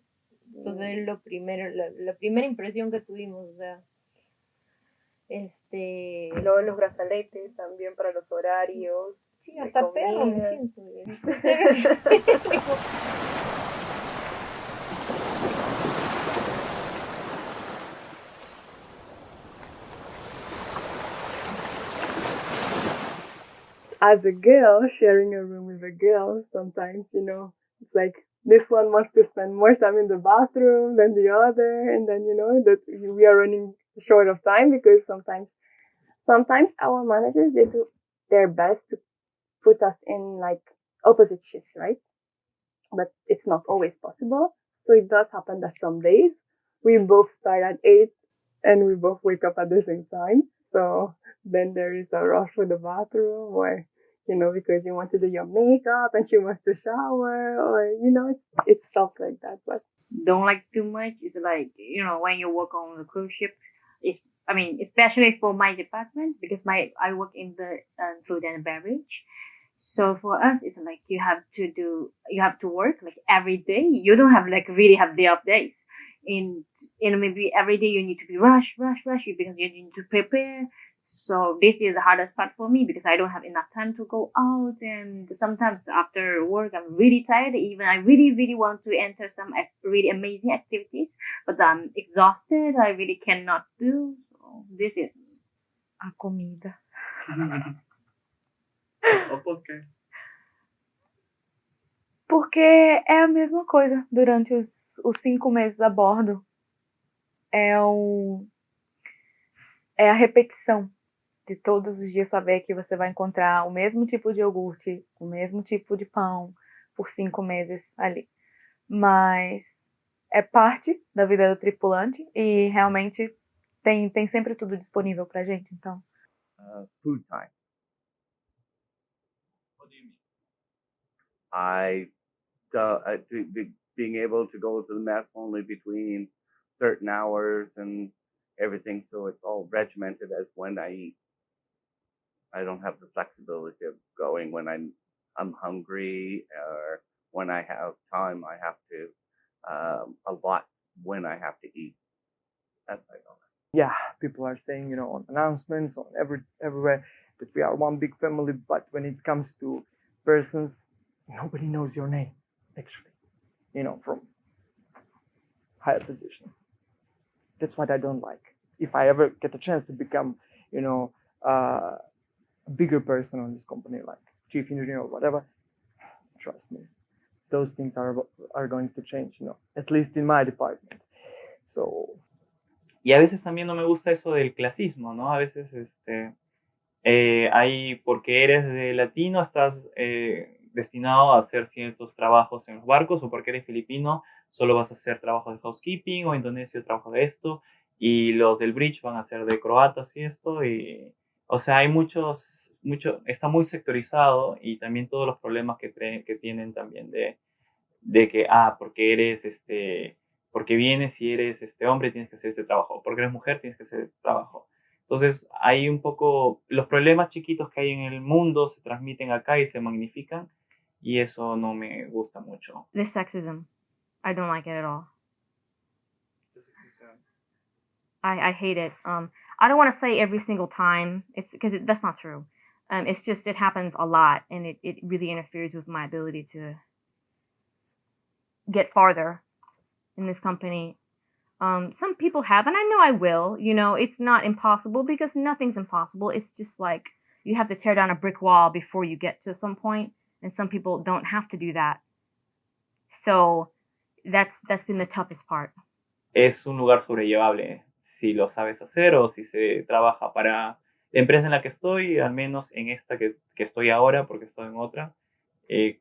entonces lo primero, la primera impresión que tuvimos, o sea, Luego los brazaletes también para los horarios. Sí, hasta perro me siento. As a girl, sharing a room with a girl, sometimes, it's like this one wants to spend more time in the bathroom than the other, and then, that we are running short of time because sometimes our managers, their best to put us in like opposite shifts, right? But it's not always possible. So it does happen that some days we both start at 8 and we both wake up at the same time. So then there is a rush for the bathroom, or, because you want to do your makeup and she wants to shower, or, it's stuff like that. But don't like too much is like, when you work on the cruise ship, especially for my department, because I work in the food and beverage. So for us, it's like you have to work like every day. You don't have like really have day off days. In maybe every day you need to be rush because you need to prepare. So this is the hardest part for me because I don't have enough time to go out, and sometimes after work I'm really tired. Even I really want to enter some really amazing activities, but I'm exhausted. I really cannot do. So this is a comida. ¿Por quê? Porque é a mesma coisa durante os 5 meses a bordo. É a repetição de todos os dias saber que você vai encontrar o mesmo tipo de iogurte, o mesmo tipo de pão por 5 meses ali. Mas é parte da vida do tripulante e realmente tem sempre tudo disponível pra gente, então. Food time. What do you mean? Being able to go to the mess only between certain hours and everything, so it's all regimented as when I eat. I don't have the flexibility of going when I'm hungry, or when I have time. I have to allot when I have to eat. That's like all. Yeah, people are saying, on announcements, on everywhere, that we are one big family, but when it comes to persons, nobody knows your name, actually, from higher positions. That's what I don't like. If I ever get a chance to become, a bigger person on this company, like chief engineer or whatever, trust me, those things are going to change, at least in my department. So. Y a veces también no me gusta eso del clasismo, ¿no? A veces porque eres de latino, estás destinado a hacer ciertos trabajos en los barcos, o porque eres filipino, solo vas a hacer trabajos de housekeeping, o indonesio, trabajo de esto, y los del bridge van a hacer de croatas y esto, y, o sea, hay está muy sectorizado, y también todos los problemas que tienen también de que, porque vienes y eres hombre, tienes que hacer este trabajo, porque eres mujer, tienes que hacer este trabajo. Entonces, hay un poco, los problemas chiquitos que hay en el mundo se transmiten acá y se magnifican, y eso no me gusta mucho. The sexism, I don't like it at all. I hate it. I don't want to say every single time, it's because that's not true. It's just, it happens a lot, and it really interferes with my ability to get farther in this company. Some people have, and I know I will, it's not impossible, because nothing's impossible. It's just like you have to tear down a brick wall before you get to some point, and some people don't have to do that. So that's been the toughest part. Es un lugar sobrellevable si lo sabes hacer, o si se trabaja para la empresa en la que estoy, al menos en esta que estoy ahora, porque estoy en otra.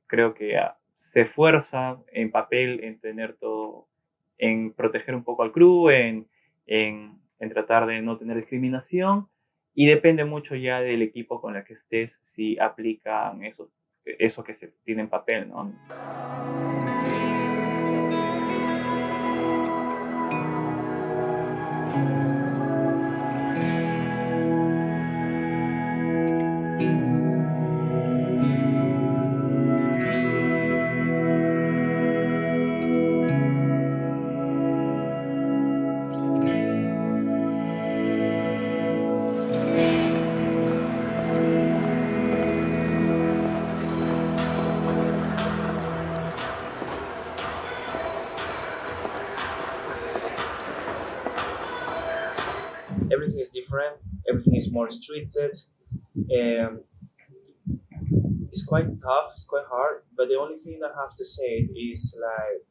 Creo que se esfuerza en papel en tener todo, en proteger un poco al crew, en tratar de no tener discriminación, y depende mucho ya del equipo con el que estés si aplican eso que se tiene en papel, ¿no? Everything is different, everything is more restricted. It's quite tough, it's quite hard, but the only thing I have to say is like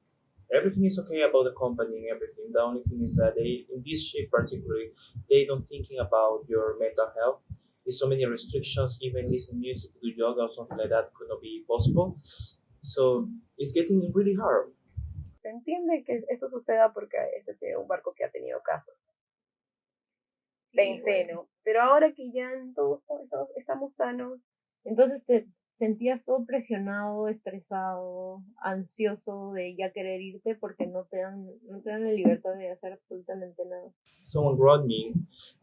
everything is okay about the company and everything. The only thing is that they, in this ship particularly, they don't thinking about your mental health. There's so many restrictions, even listen music, do yoga or something like that could not be possible. So it's getting really hard. Se entiende que esto suceda porque este sea un barco que ha tenido casos. Pensé, ¿no? Pero ahora que ya todos estamos sanos, Entonces te sentías todo presionado, estresado, ansioso de ya querer irte porque no te dan la libertad de hacer absolutamente nada. Someone wrote me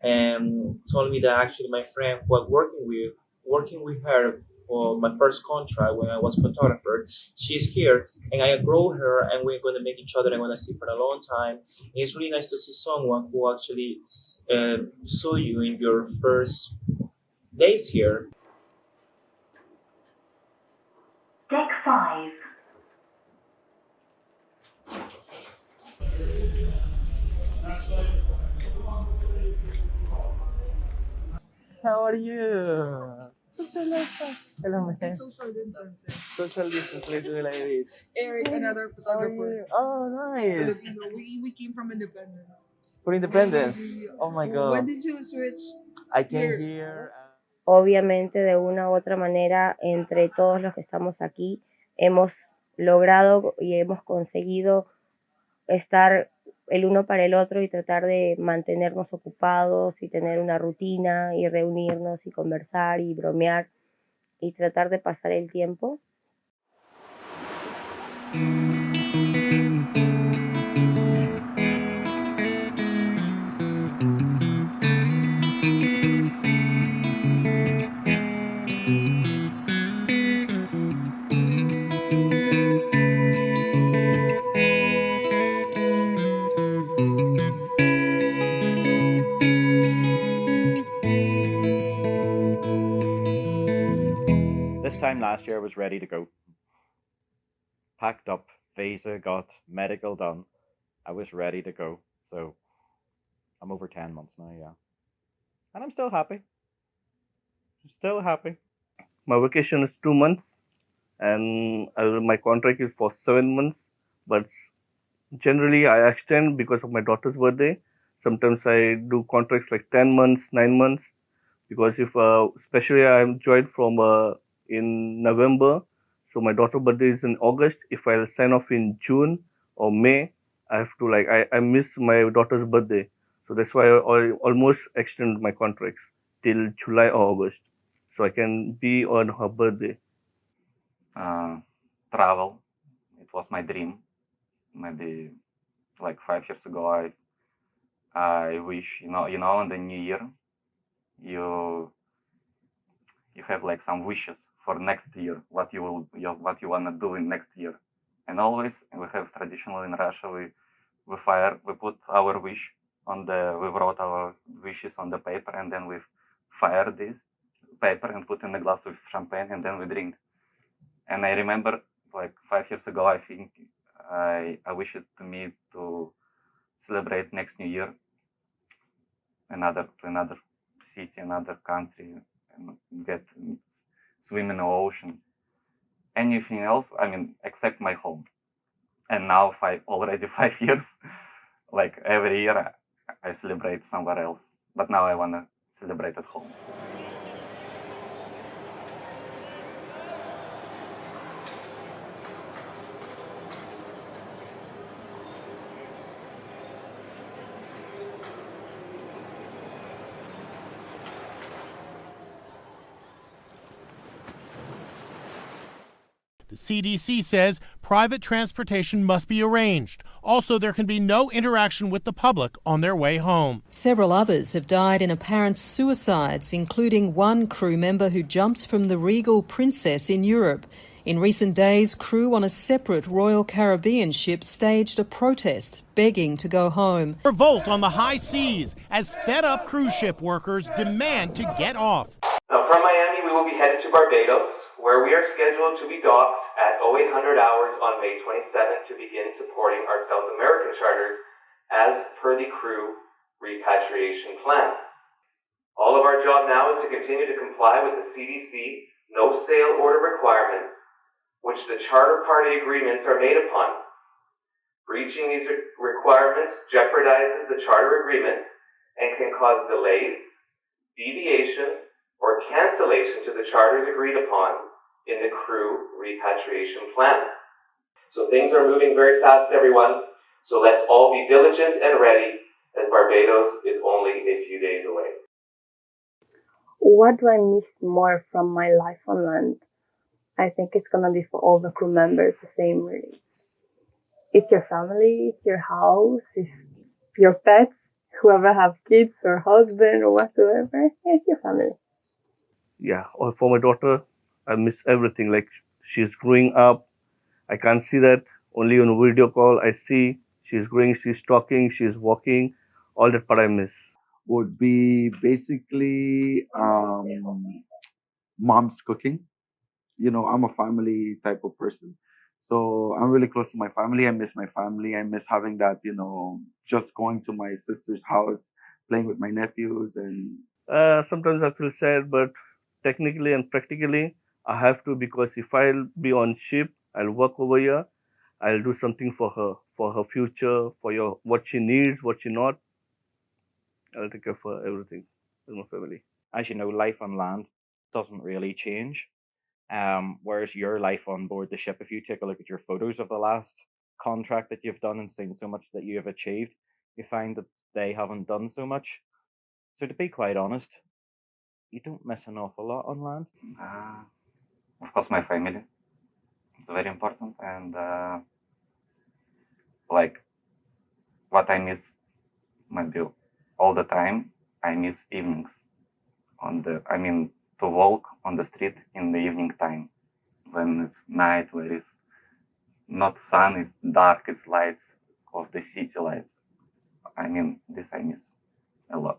and told me that actually my friend who was working with her for my first contract when I was photographer, she's here and I grow her and we're going to make each other. I'm going to see for a long time. And it's really nice to see someone who actually saw you in your first days here. Deck 5. How are you? Hello, my friend. Social distancing. Social distance, let's do it like this. Eric, another photographer. Oh, nice. Filipino. We came from Independence. For independence. Oh my God. When did you switch? I came here. Obviamente, de una u otra manera, entre todos los que estamos aquí, hemos logrado y hemos conseguido estar el uno para el otro y tratar de mantenernos ocupados y tener una rutina y reunirnos y conversar y bromear y tratar de pasar el tiempo. This time last year I was ready to go. Packed up, visa got, medical done. I was ready to go. So I'm over 10 months now, yeah. And I'm still happy. I'm still happy. My vacation is 2 months, and my contract is for 7 months. But generally, I extend because of my daughter's birthday. Sometimes I do contracts like 10 months, 9 months, because if especially I'm joined from in November, so my daughter's birthday is in August. If I sign off in June or May, I have to I miss my daughter's birthday, so that's why I almost extend my contracts till July or August, so I can be on her birthday. Travel. It was my dream. Maybe like 5 years ago, I wish in the new year you have like some wishes for next year, what you wanna do in next year, and always we have traditional in Russia we put our wish we wrote our wishes on the paper and then we fire this paper and put in a glass with champagne and then we drink. And I remember like 5 years ago, I think I wished to me to celebrate next New Year another city, another country, and get swim in the ocean. Anything else, I mean, except my home. And now already 5 years, like every year I celebrate somewhere else. But now I wanna celebrate at home. The CDC says private transportation must be arranged. Also, there can be no interaction with the public on their way home. Several others have died in apparent suicides, including one crew member who jumped from the Regal Princess in Europe. In recent days, crew on a separate Royal Caribbean ship staged a protest, begging to go home. Revolt on the high seas as fed-up cruise ship workers demand to get off. Now, from Miami, we will be headed to Barbados, where we are scheduled to be docked at 0800 hours on May 27th to begin supporting our South American charters as per the crew repatriation plan. All of our job now is to continue to comply with the CDC no sail order requirements, which the charter party agreements are made upon. Breaching these requirements jeopardizes the charter agreement and can cause delays, deviation, relation to the charters agreed upon in the crew repatriation plan. So things are moving very fast, everyone. So let's all be diligent and ready, as Barbados is only a few days away. What do I miss more from my life on land? I think it's gonna be for all the crew members the same really. It's your family, it's your house, it's your pets, whoever have kids or husband or whatsoever, it's your family. Yeah, or for my daughter, I miss everything. Like she's growing up. I can't see that. Only on a video call, I see she's growing, she's talking, she's walking. All that part I miss. Would be basically mom's cooking. You know, I'm a family type of person. So I'm really close to my family. I miss my family. I miss having that, you know, just going to my sister's house, playing with my nephews and Sometimes I feel sad, but technically and practically, I have to because if I'll be on ship, I'll work over here. I'll do something for her future, for your what she needs, what she not. I'll take care of her everything with my family. As you know, life on land doesn't really change. Whereas your life on board the ship, if you take a look at your photos of the last contract that you've done and seen so much that you have achieved, you find that they haven't done so much. So to be quite honest, you don't miss an awful lot on land. Of course, my family. It's very important. And like what I miss maybe all the time, I miss evenings. To walk on the street in the evening time when it's night, where it's not sun, it's dark, it's lights of the city lights. This I miss a lot.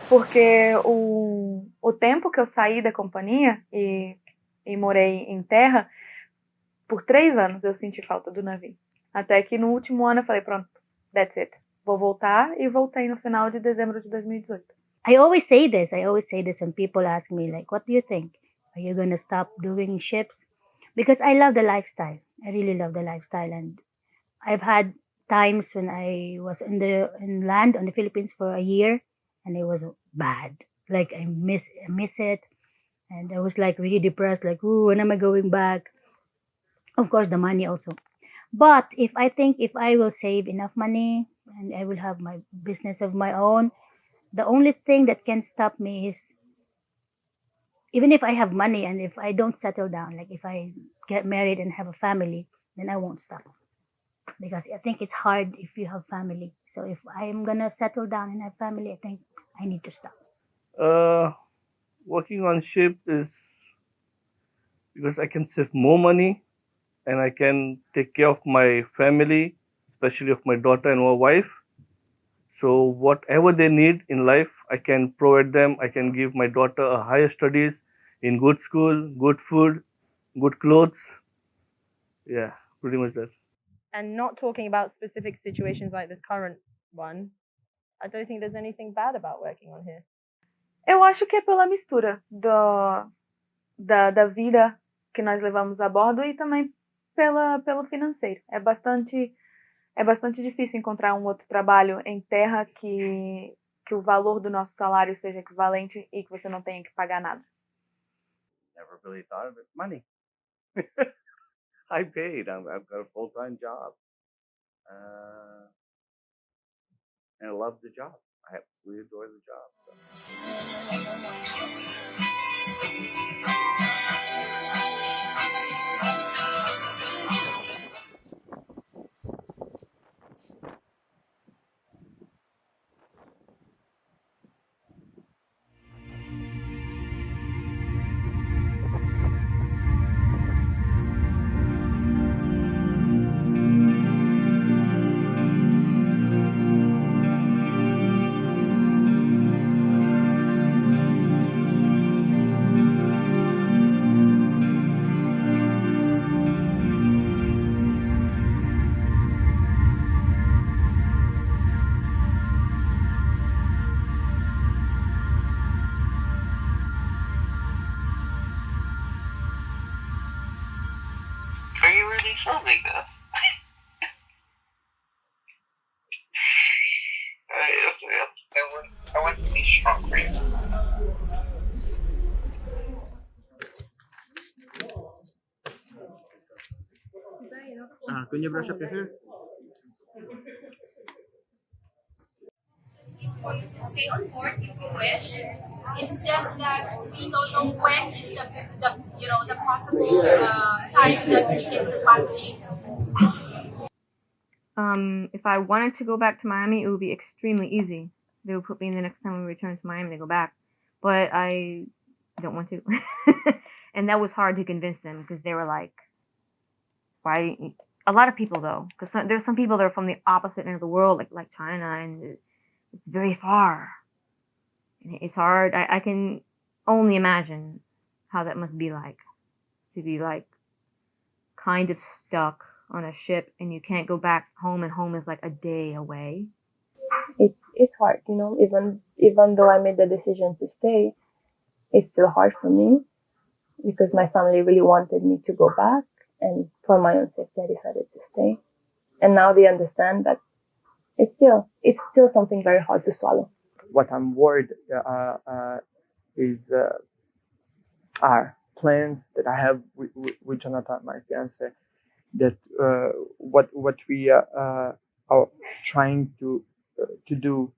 Porque o tempo que eu saí da companhia e morei em terra, por 3 anos eu senti falta do navio. Até que no último ano eu falei, pronto, that's it. Vou voltar, e voltei no final de dezembro de 2018. I always say this when people ask me, like, what do you think? Are you going to stop doing ships? Because I love the lifestyle. I really love the lifestyle. And I've had times when I was in land on the Philippines for a year, and it was bad. Like, I miss it. And I was like really depressed, like, ooh, when am I going back? Of course, the money also. But if I will save enough money and I will have my business of my own, the only thing that can stop me is, even if I have money and if I don't settle down, like if I get married and have a family, then I won't stop. Because I think it's hard if you have family. So if I'm gonna settle down and have family, I think I need to stop. Working on ship is because I can save more money and I can take care of my family, especially of my daughter and my wife. So whatever they need in life, I can provide them. I can give my daughter a higher studies in good school, good food, good clothes. Yeah, pretty much that. And not talking about specific situations like this current one, I don't think there's anything bad about working on here. Eu acho que é pela mistura da vida que nós levamos a bordo e também pelo financeiro. É bastante difícil encontrar um outro trabalho em terra que o valor do nosso salário seja equivalente e que você não tenha que pagar nada. Never really thought of it. Money. I paid. I've got a full-time job. And I love the job. I absolutely adore the job. Are you really filming this? Yes, I want to be strong for you. Could you brush up your hair? For you to stay on board if you wish. It's just that we don't know when is the possible time that we can repatriate. If I wanted to go back to Miami, it would be extremely easy. They would put me in the next time we return to Miami to go back. But I don't want to. And that was hard to convince them because they were like, why? A lot of people, though, because there's some people that are from the opposite end of the world, like China, and it's very far. And it's hard. I can only imagine how that must be like, to be like kind of stuck on a ship and you can't go back home, and home is like a day away. It's hard, even though I made the decision to stay, it's still hard for me because my family really wanted me to go back, and for my own safety I decided to stay. And now they understand that it's still something very hard to swallow. What I'm worried is our plans that I have with Jonathan, my fiance, that what we are trying to do,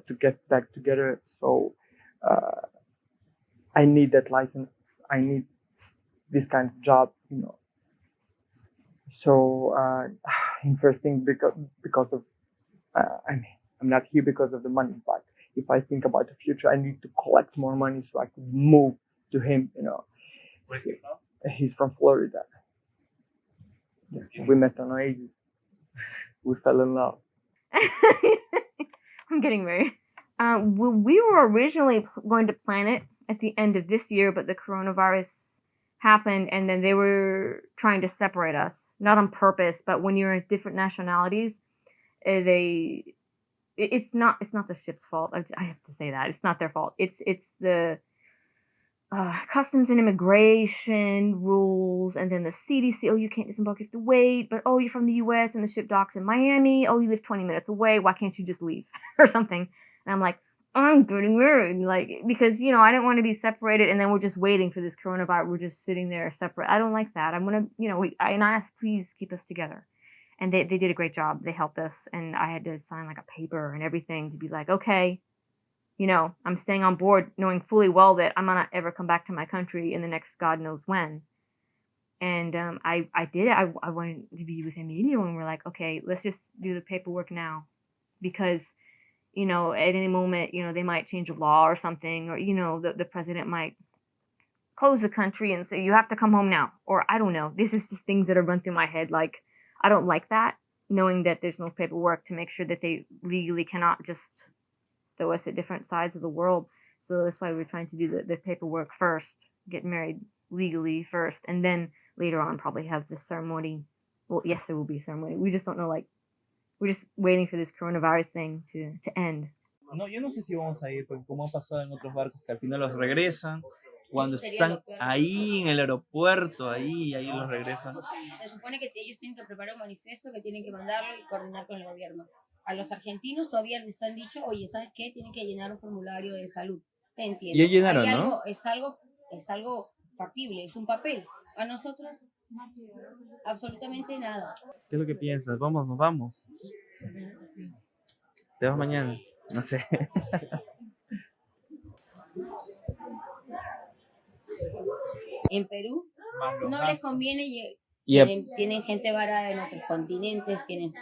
to get back together. So I need that license. I need this kind of job, So interesting because of I'm not here because of the money, but if I think about the future, I need to collect more money so I can move to him. Where's he from? He's from Florida. Yeah, we met on Oasis. We fell in love. I'm getting married. We were originally going to plan it at the end of this year, but the coronavirus happened, and then they were trying to separate us, not on purpose, but when you're in different nationalities, it's not the ship's fault. I have to say that it's not their fault. It's the customs and immigration rules, and then the CDC. Oh, you can't disembark, you have to wait. But oh, you're from the U.S. and the ship docks in Miami. Oh, you live 20 minutes away. Why can't you just leave or something? And I'm like, I'm getting married, because I didn't want to be separated, and then we're just waiting for this coronavirus. We're just sitting there separate. I don't like that. I'm gonna, I asked, please keep us together, and they did a great job. They helped us, and I had to sign like a paper and everything to be like, okay, I'm staying on board, knowing fully well that I'm not ever come back to my country in the next God knows when. And I did it. I wanted to be with Emilio, and we're like, okay, let's just do the paperwork now, because at any moment, they might change a law or something, or, the president might close the country and say, you have to come home now. Or I don't know. This is just things that are run through my head. Like, I don't like that, knowing that there's no paperwork to make sure that they legally cannot just throw us at different sides of the world. So that's why we're trying to do the paperwork first, get married legally first, and then later on probably have the ceremony. Well, yes, there will be a ceremony. We just don't know, like, we're just waiting for this coronavirus thing to end. No, yo no sé si vamos a ir, porque como ha pasado en otros barcos que al final los regresan, cuando están ahí en el aeropuerto, ahí los regresan. Se supone que ellos tienen que preparar un manifiesto que tienen que mandarlo y coordinar con el gobierno. A los argentinos todavía les han dicho, oye, ¿sabes qué? Tienen que llenar un formulario de salud. Te entiendo. Y ya llenaron, ¿no? Es algo factible, es un papel. A nosotros, absolutamente nada. ¿Qué es lo que piensas? Vamos, nos vamos. ¿Te vas mañana? No sé. En Perú no les conviene, Yep. tienen gente varada en otros continentes, tienen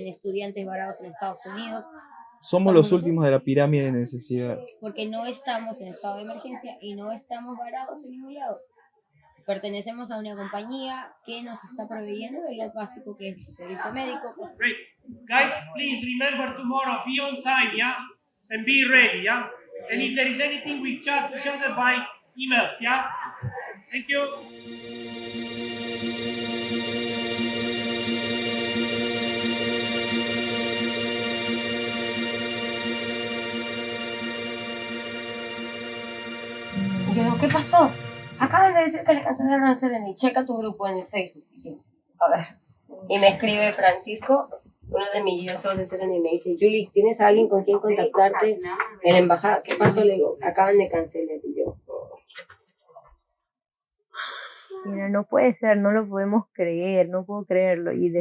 estudiantes varados en Estados Unidos. Somos los últimos de la pirámide de necesidad. Porque no estamos en estado de emergencia y no estamos varados en ningún lado. Pertenecemos a una compañía que nos está proveyendo de lo básico que es el servicio médico. Great. Guys, please remember tomorrow, be on time, yeah? And be ready, yeah? And if there is anything, we chat each other by emails, yeah? Thank you. Y yo digo, ¿qué pasó? Acaban de decir que les cancelaron a Serena y checa tu grupo en el Facebook. Y yo, a ver. Y me escribe Francisco, uno de mis socios de Serena, y me dice, Julie, ¿tienes a alguien con quien contactarte en la embajada? ¿Qué pasó? Le digo, acaban de cancelar. Y yo, Mira, no puede ser, no lo podemos creer, no puedo creerlo. Y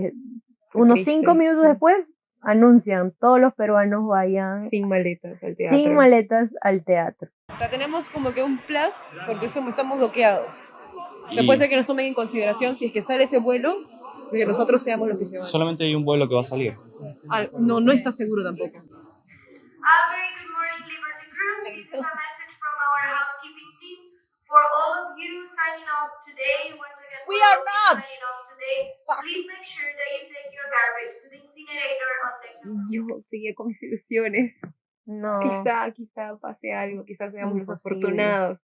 unos 5 minutos después anuncian, todos los peruanos vayan sin maletas al teatro. Sin maletas al teatro. O sea, tenemos como que un plus porque estamos bloqueados. O sea, puede ser que nos tomen en consideración si es que sale ese vuelo, porque nosotros seamos los que se van. Solamente hay un vuelo que va a salir. No está seguro tampoco. Very good morning, Liberty Crew. This is a message from our housekeeping team. For all of you signing off today, once again, we are not signing off today. Please make sure that you take your garbage to the incinerator on the Yo seguía con mis ilusiones. No. Quizá pase algo, quizás seamos los afortunados.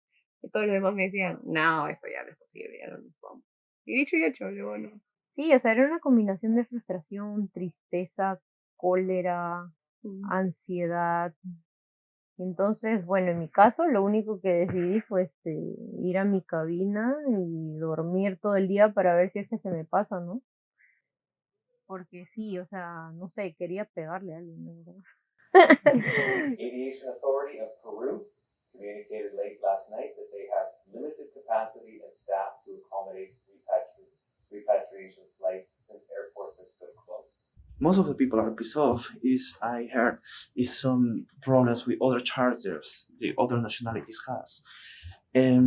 Y todos los demás me decían, no, eso ya no es posible, ya no nos vamos. Y dicho y hecho, luego no. Sí, o sea, era una combinación de frustración, tristeza, cólera, ansiedad. Entonces, bueno, en mi caso, lo único que decidí fue ir a mi cabina y dormir todo el día para ver si es que se me pasa, ¿no? Porque sí, o sea, no sé, quería pegarle a alguien, ¿no? Aviation Authority of Peru communicated late last night that they have limited capacity and staff to accommodate repatriation flights since airports are still closed. Most of the people are pissed off. I heard some problems with other charters the other nationalities has. I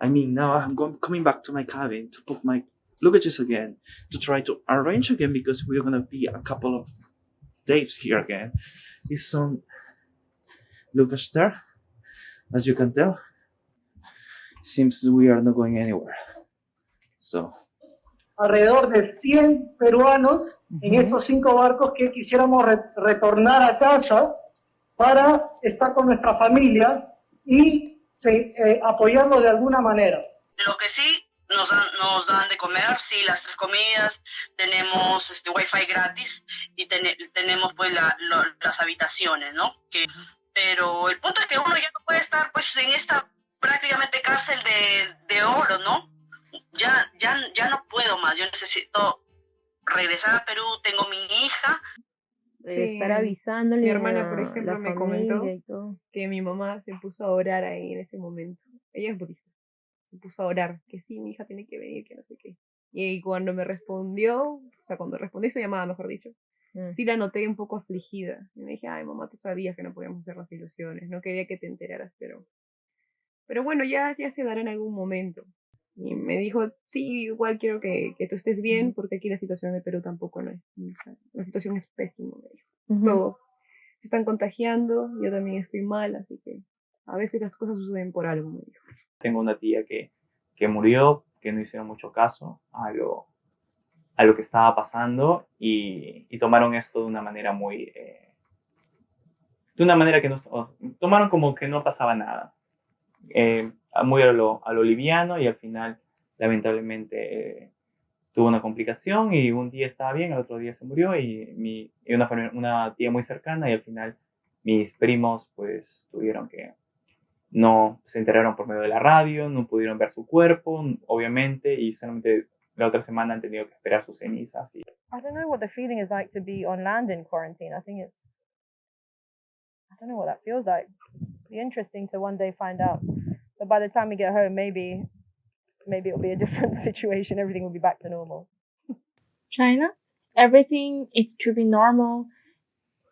mean, now I'm coming back to my cabin to put my luggages again, to try to arrange again, because we're going to be a couple of days here again. Is some luggage there, as you can tell. Seems we are not going anywhere. So. Alrededor de 100 peruanos en estos 5 barcos que quisiéramos retornar a casa para estar con nuestra familia y apoyarlos de alguna manera. Lo que sí nos dan de comer, sí, las 3 comidas, tenemos wifi gratis y tenemos pues las habitaciones, ¿no? Pero el punto es que uno ya no puede estar pues en esta prácticamente cárcel de oro, ¿no? Ya no puedo más, yo necesito regresar a Perú, tengo mi hija. Estar avisándole. Mi hermana, por ejemplo, me comentó y todo. que mi mamá se puso a orar ahí en ese momento. Ella es budista. Se puso a orar, que sí, mi hija tiene que venir, que no sé qué. Y cuando me respondió, o sea, cuando respondí su llamada, mejor dicho, sí la noté un poco afligida. Y me dije, ay, mamá, tú sabías que no podíamos hacer las ilusiones, no quería que te enteraras, pero bueno, ya se dará en algún momento. Y me dijo, sí, igual quiero que tú estés bien, porque aquí la situación de Perú tampoco no es. La situación es pésima, me dijo. Todos se están contagiando, yo también estoy mal, así que a veces las cosas suceden por algo, me dijo. Tengo una tía que murió, que no hicieron mucho caso a a lo que estaba pasando y tomaron esto de una manera muy... de una manera que no... Tomaron como que no pasaba nada. Muy a lo liviano y al final, lamentablemente, tuvo una complicación y un día estaba bien, al otro día se murió y una tía muy cercana y al final mis primos pues tuvieron que... No se enteraron por medio de la radio, no pudieron ver su cuerpo, obviamente, y solamente la otra semana han tenido que esperar sus cenizas. I don't know what the feeling is like to be on land in quarantine. I don't know what that feels like. It'll be interesting to one day find out. But by the time we get home, maybe it'll be a different situation. Everything will be back to normal. China, everything is to be normal.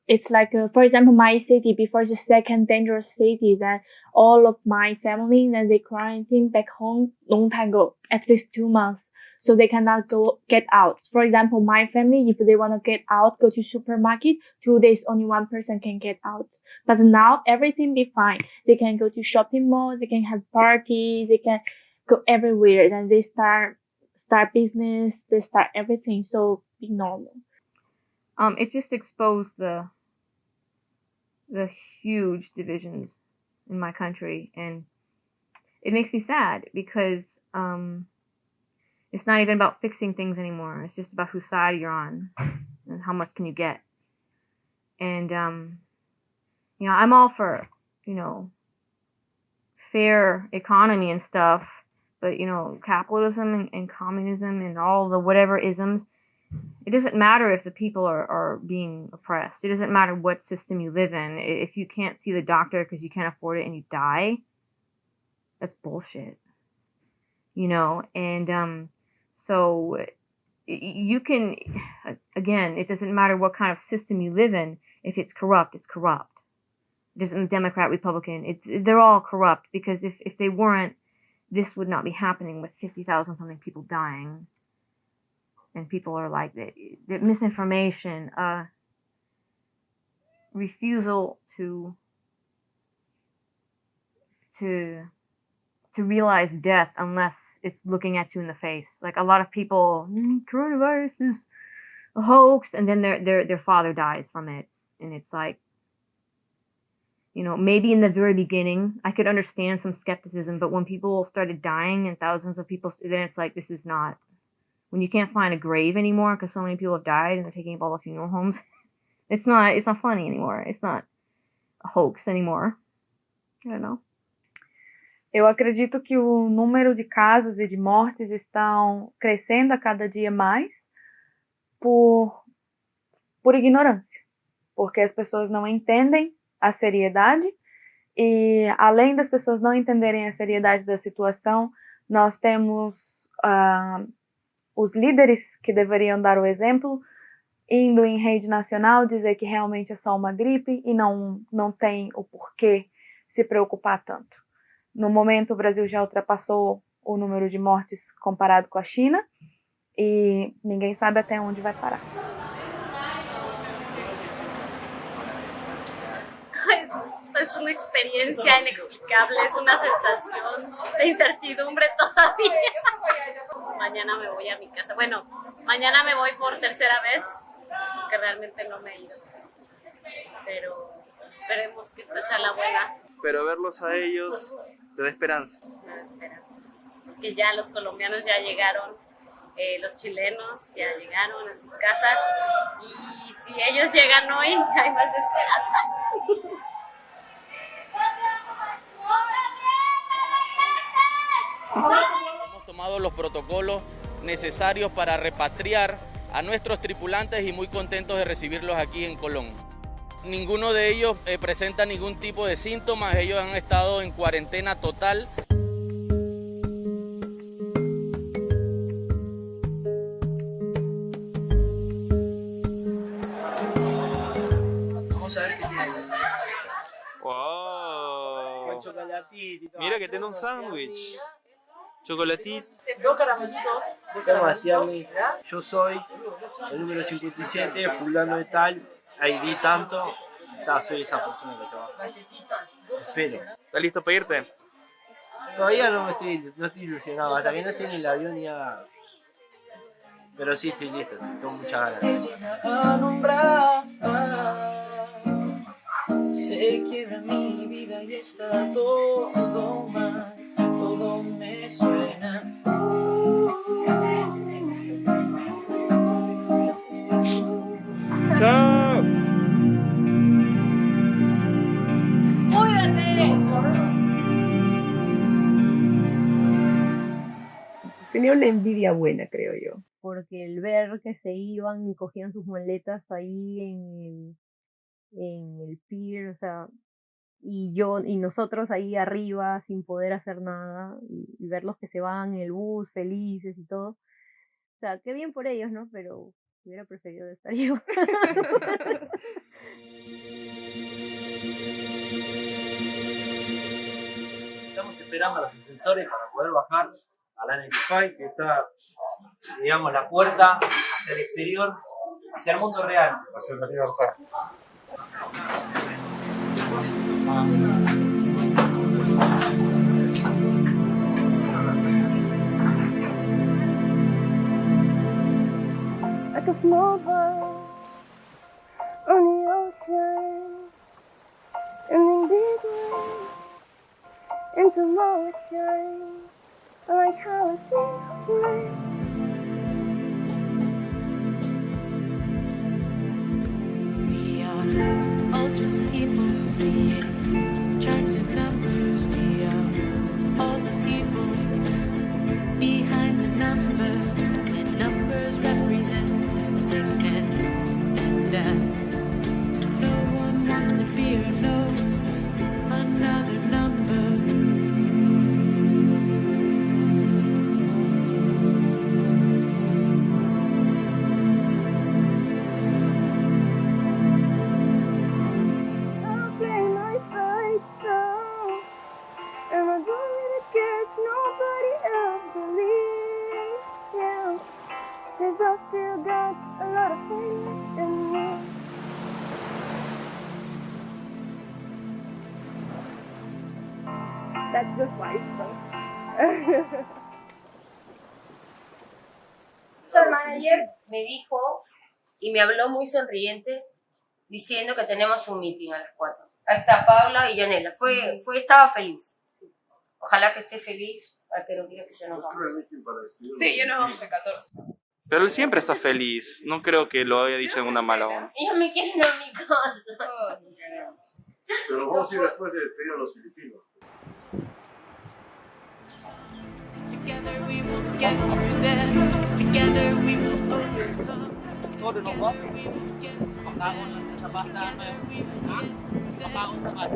It's like, for example, my city before the second dangerous city that all of my family, then they quarantine back home long time ago, at least 2 months. So they cannot get out. For example, my family, if they want to get out, go to supermarket, 2 days, only one person can get out. But now everything be fine. They can go to shopping mall, they can have parties, they can go everywhere. Then they start business, they start everything. So be normal. It just exposed the huge divisions in my country, and it makes me sad because it's not even about fixing things anymore. It's just about whose side you're on and how much can you get. And I'm all for fair economy and stuff, but capitalism and communism and all the whatever isms, it doesn't matter if the people are being oppressed. It doesn't matter what system you live in. If you can't see the doctor because you can't afford it and you die, that's bullshit. And so you can, again, it doesn't matter what kind of system you live in. If it's corrupt, it's corrupt. It doesn't Democrat, Republican. They're all corrupt, because if they weren't, this would not be happening with 50,000 something people dying. And people are like, the misinformation, refusal to realize death unless it's looking at you in the face. Like a lot of people, coronavirus is a hoax, and then their father dies from it, and it's like, maybe in the very beginning I could understand some skepticism, but when people started dying and thousands of people, then it's like, this is not. When you can't find a grave anymore because so many people have died and they're taking up all the funeral homes, it's not funny anymore. It's not a hoax anymore. I don't know. Eu acredito que o número de casos e de mortes estão crescendo a cada dia mais por ignorância, porque as pessoas não entendem a seriedade, e além das pessoas não entenderem a seriedade da situação, nós temos os líderes que deveriam dar o exemplo, indo em rede nacional dizer que realmente é só uma gripe e não tem o porquê se preocupar tanto. No momento, o Brasil já ultrapassou o número de mortes comparado com a China e ninguém sabe até onde vai parar. Es una experiencia inexplicable, es una sensación de incertidumbre todavía. Mañana me voy a mi casa. Bueno, mañana me voy por tercera vez, que realmente no me he ido. Pero esperemos que esta sea la buena. Pero verlos a ellos te da esperanza. Me da esperanzas. Porque ya los colombianos ya llegaron, los chilenos ya llegaron a sus casas. Y si ellos llegan hoy, hay más esperanza. Hemos tomado los protocolos necesarios para repatriar a nuestros tripulantes y muy contentos de recibirlos aquí en Colón. Ninguno de ellos presenta ningún tipo de síntomas, ellos han estado en cuarentena total. Vamos a ver qué tiene. ¡Wow! Mira que tiene un sándwich. Chocolatito. Dos caramelitos. Sebastián, Yo soy el número 57, fulano de tal, ID tanto. Soy esa persona que se va. Espero. ¿Estás listo para irte? Todavía no estoy ilusionado. Hasta que no esté en el avión y haga Pero sí estoy listo, tengo muchas ganas. A nombrar, se quiebra mi vida y está todo mal, todo me suena. ¡Chao! Tenía una envidia buena, creo yo. Porque el ver que se iban y cogían sus maletas ahí en el pier, o sea, y nosotros ahí arriba sin poder hacer nada, y verlos que se van en el bus felices y todo. O sea, qué bien por ellos, ¿no? Pero hubiera preferido estar yo. Estamos esperando a los defensores para poder bajar a la 95, que está, digamos, la puerta hacia el exterior, hacia el mundo real. Hacia la libertad. Like a small boat on the ocean, and big waves into motion, like how it feels. We are all just people seeing charts and numbers. We are all the people behind the numbers, and numbers represent sickness and death. No one wants to be or know another number. I'll play my fight song, and I don't really care if nobody else believes. Yeah, 'cause I still got a lot of faith in me. That's the fight song. El manager me dijo y me habló muy sonriente diciendo que tenemos un meeting a las 4. Ahí está Paula y Yanela. Estaba feliz. Ojalá que esté feliz para que no quiera que yo nos vamos. Sí, ya nos vamos el 14. Pero él siempre está feliz. No creo que lo haya dicho en una mala onda. Ellos me quieren a mi casa. Pero vamos a ir después de despedir a los filipinos. Together we will get through this. Together we will overcome. Sorry, no ba? Pagkaon lang sa basta na. Ha? Pagkaon sa basta.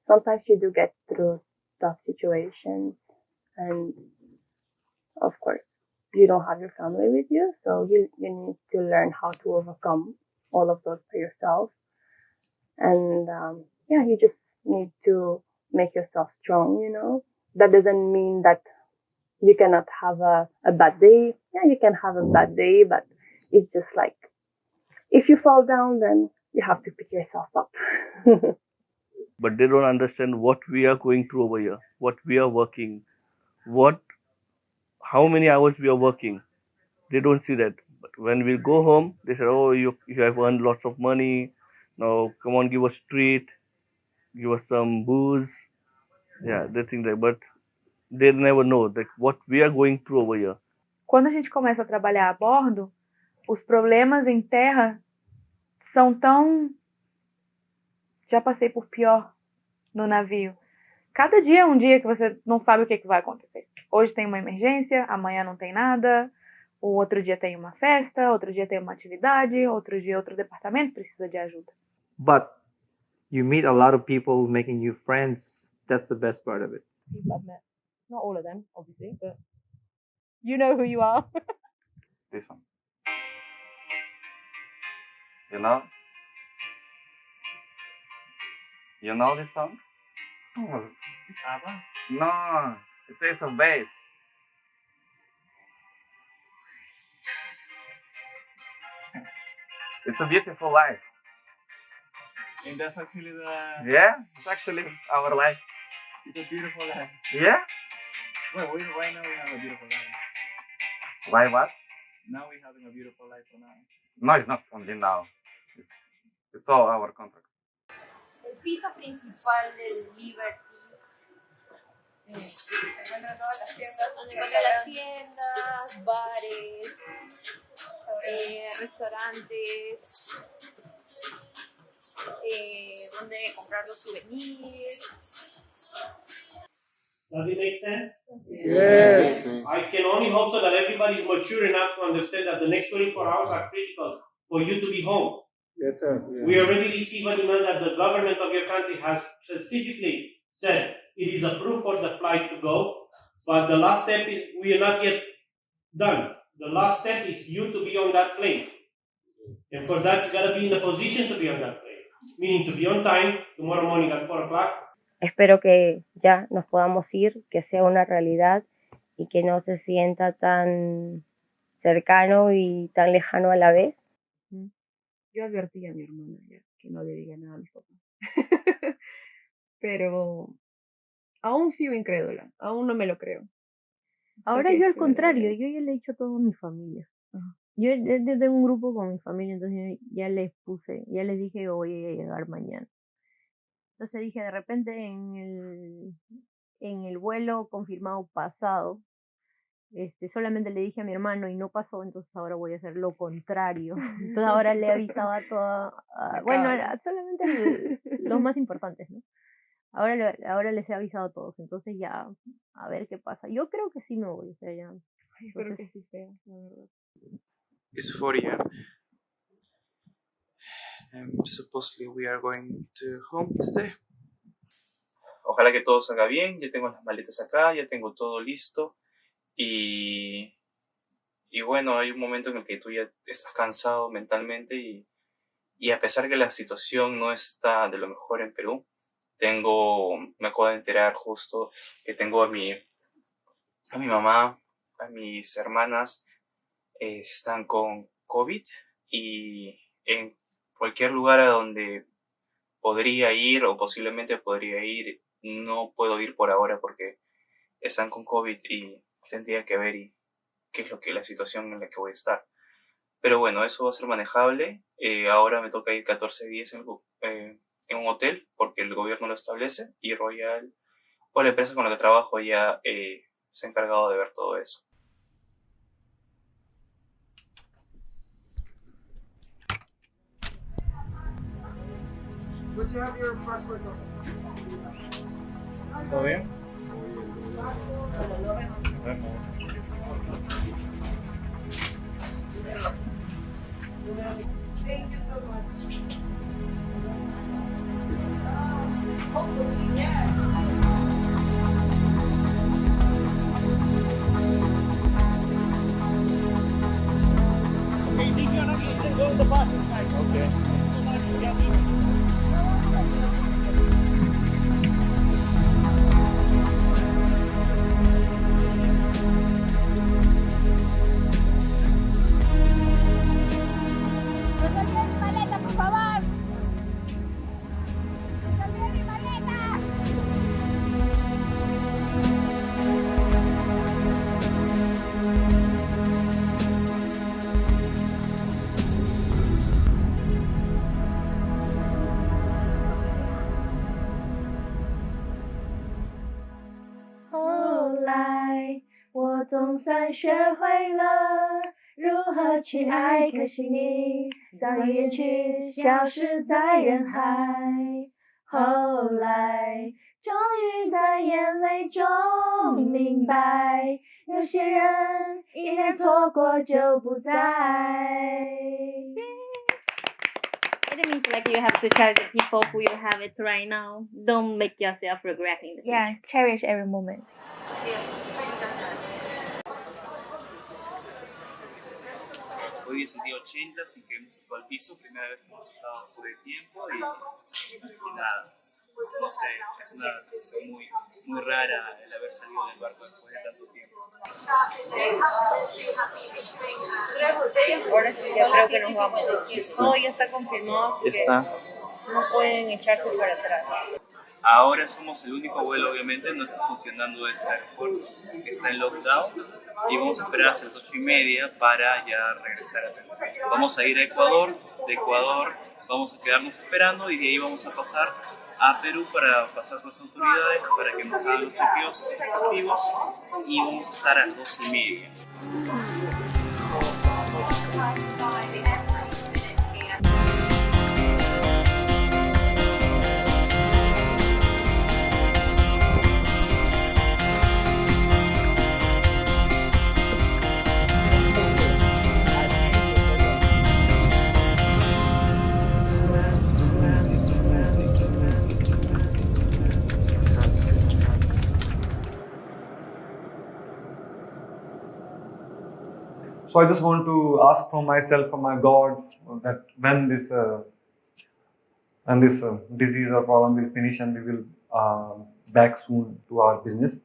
Sometimes you do get through tough situations, and of course, you don't have your family with you, so you need to learn how to overcome all of those for yourself. And you just need to make yourself strong, you know. That doesn't mean that you cannot have a bad day. Yeah, you can have a bad day, but it's just like, if you fall down, then you have to pick yourself up. But they don't understand what we are going through over here, what we are working, how many hours we are working. They don't see that. But when we go home, they say, oh, you have earned lots of money. Now, come on, give us treat, give us some booze. Yeah, they think that, but they never know that what we are going through over here. Quando a gente começa a trabalhar a bordo, os problemas em terra são tão... Já passei por pior no navio. Cada dia é um dia que você não sabe o que vai acontecer. Hoje tem uma emergência, amanhã não tem nada, o outro dia tem uma festa, outro dia tem uma atividade, outro dia outro departamento precisa de ajuda. But you meet a lot of people making you friends. That's the best part of it. People I've met. Not all of them, obviously, but you know who you are. This one. You know? You know this song? Oh, it's ABBA? No, it's Ace of Base. It's a beautiful life. And that's actually the... Yeah, it's actually our life. It's a beautiful life. Yeah? Well, right now we have a beautiful life. Why what? Now we're having a beautiful life for now. No, it's not only now. It's all our contract. El piso principal del Liberty. Donde encuentran las tiendas, bares, restaurantes, donde comprar los souvenirs. Does it make sense? Yes. I can only hope so that everybody is mature enough to understand that the next 24 hours are critical for you to be home. Yes, sir. We already received an email that the government of your country has specifically said it is approved for the flight to go, but the last step is we are not yet done. The last step is you to be on that plane. And for that, you got to be in the position to be on that plane, meaning to be on time tomorrow morning at 4 o'clock. Espero que ya nos podamos ir, que sea una realidad y que no se sienta tan cercano y tan lejano a la vez. Yo advertí a mi hermana ya que no le diga nada a mis papás. Pero aún sigo incrédula, aún no me lo creo. Ahora Sé que yo al es contrario, verdadero. yo ya le he dicho todo a mi familia. Ajá. Yo tengo un grupo con mi familia, entonces ya les dije que voy a llegar mañana. Entonces dije, de repente en el vuelo confirmado pasado, solamente le dije a mi hermano y no pasó, entonces ahora voy a hacer lo contrario. Entonces ahora le he avisado a bueno, solamente los más importantes, ¿no? Ahora les he avisado a todos, entonces ya a ver qué pasa. Yo creo que sí me voy, o sea, ya. Espero que sí sea, la verdad. It's 4 a.m. And supposedly we are going to home today. Ojalá que todo salga bien. Ya tengo las maletas acá, ya tengo todo listo. Y bueno, hay un momento en el que tú ya estás cansado mentalmente y a pesar que la situación no está de lo mejor en Perú, me acabo de enterar justo que tengo a mi mamá, a mis hermanas, están con COVID y en cualquier lugar a donde podría ir o posiblemente podría ir, no puedo ir por ahora porque están con COVID y tendría que ver qué es la situación en la que voy a estar. Pero bueno, eso va a ser manejable. Ahora me toca ir 14 días en un hotel porque el gobierno lo establece y Royal o la empresa con la que trabajo ya se ha encargado de ver todo eso. ¿Todo bien? Nos vemos. Thank you so much. Hopefully, yeah. Okay, this one I'm go in the bathroom side. Okay.总算学会了如何去爱，可惜你早已远去，消失在人海。后来，终于在眼泪中明白，有些人一旦错过就不再。It means like you have to cherish the people who you have it right now. Don't make yourself regretting the future. Yeah, cherish every moment. Hoy es el día 80, así que hemos subido al piso, primera vez que hemos estado por el tiempo y nada, no sé, es una sensación muy rara el haber salido del barco después de tanto tiempo. Ahora sí, ya creo que nos vamos. Todo ya está confirmado, así que no pueden echarse para atrás. Ahora somos el único vuelo, obviamente, no está funcionando este aeropuerto, que está en lockdown, y vamos a esperar hasta las 8:30 para ya regresar a Perú. Vamos a ir a Ecuador, de Ecuador vamos a quedarnos esperando y de ahí vamos a pasar a Perú para pasar con las autoridades para que nos hagan los chequeos respectivos y vamos a estar a las 2:30. So I just want to ask from myself, from my God, that when this disease or problem will finish and we will back soon to our business.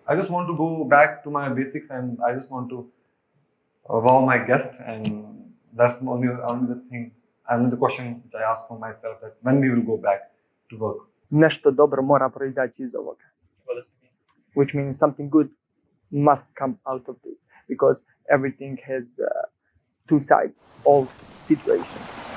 I just want to go back to my basics and I just want to wow my guest, and that's only the thing, only the question which I ask for myself, that when we will go back to work. Nešto dobro mora proizaći iz ovoga. Which means something good must come out of this, because everything has two sides, all situations.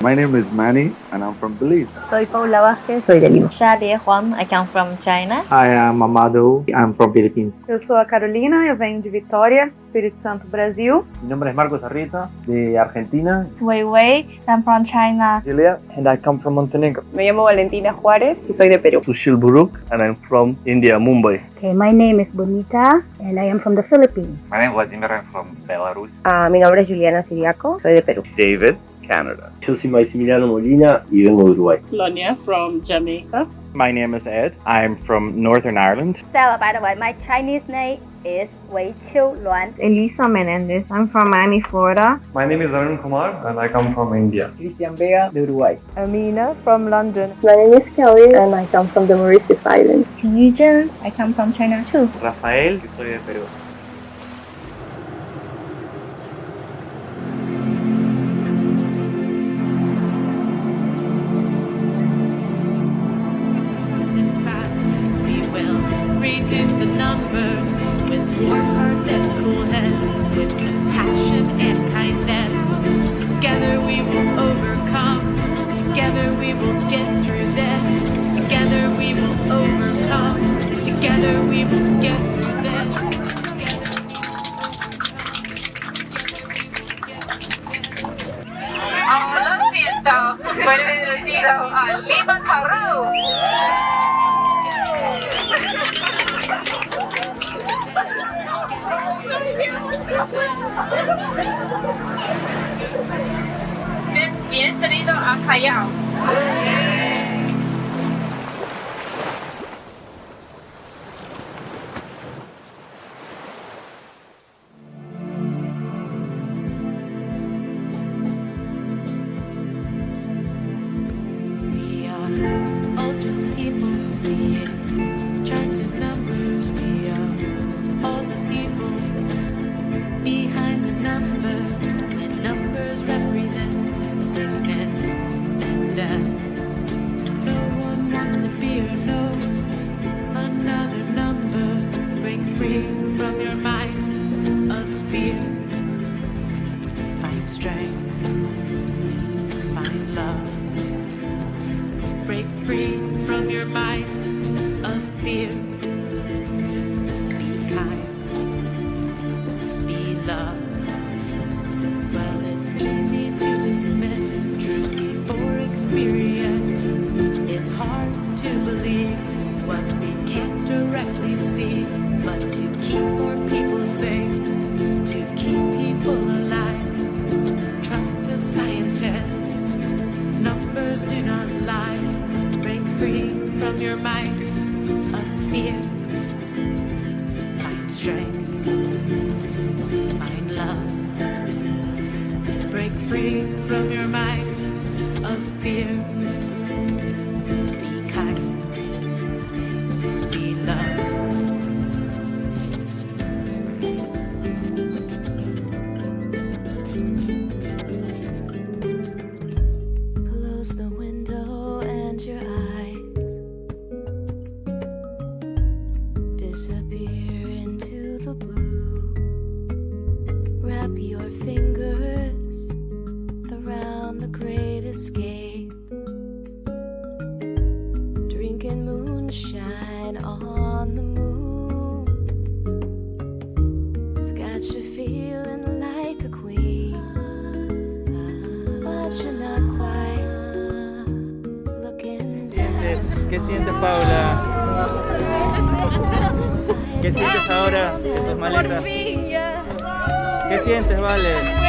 My name is Manny and I'm from Belize. Soy Paula Vázquez, soy de Lima. Shade Juan, I come from China. Hi, I'm Amado, I'm from Philippines. Eu sou a Carolina, eu venho de Vitória, Espírito Santo, Brasil. Mi nombre es Marcos Arrieta, de Argentina. Wei Wei, I'm from China. Julia, and I come from Montenegro. Me llamo Valentina Juárez y soy de Perú. Sushil Buruk, and I'm from India, Mumbai. Okay, my name is Bonita and I am from the Philippines. My name is Vladimir, I'm from Belarus. Mi nombre es Juliana Siriaco, soy de Perú. David, Canada. Yo soy Maximiliano Molina y vengo de Uruguay. Lonia from Jamaica. My name is Ed. I'm from Northern Ireland. So, by the way, my Chinese name is Wei Qiu Luan. Elisa Menendez. I'm from Miami, Florida. My name is Arun Kumar and I come from India. Cristian Vega, de Uruguay. Amina from London. My name is Kelly and I come from the Mauritius Islands. Yuzhen, I come from China too. Rafael, yo soy de Perú. Reduce the numbers with warm hearts and cool heads, with compassion and kindness. Together we will overcome. Together we will get through this. Together we will overcome. Together we will get through this. Ahora lo siento, fue reducido a Lima, Perú. Bienvenido a Callao. We are all just people who see it. Charts and numbers. We are all the people behind the numbers. And numbers represent sickness and death. No one wants to be or know another number. Break free from your mind of fear. Find strength. Find love. Break free from your mind of fear. Be kind. Be loved. Well, it's easy to dismiss truth before experience. It's hard to believe what we can't directly see, but to keep more people safe, to keep people alive, trust the scientists. Numbers do not lie. Break free from your mind of fear. Find strength. Find love. Break free from your mind of fear. Be kind. disappear into the blue. Wrap your fingers around the great escape. Drinking moonshine on the moon. It's got you feeling like a queen, but you're not quite looking down. ¿Qué sientes, Paula? ¿Qué sientes ahora de tus maletas? ¿Qué sientes, Vale?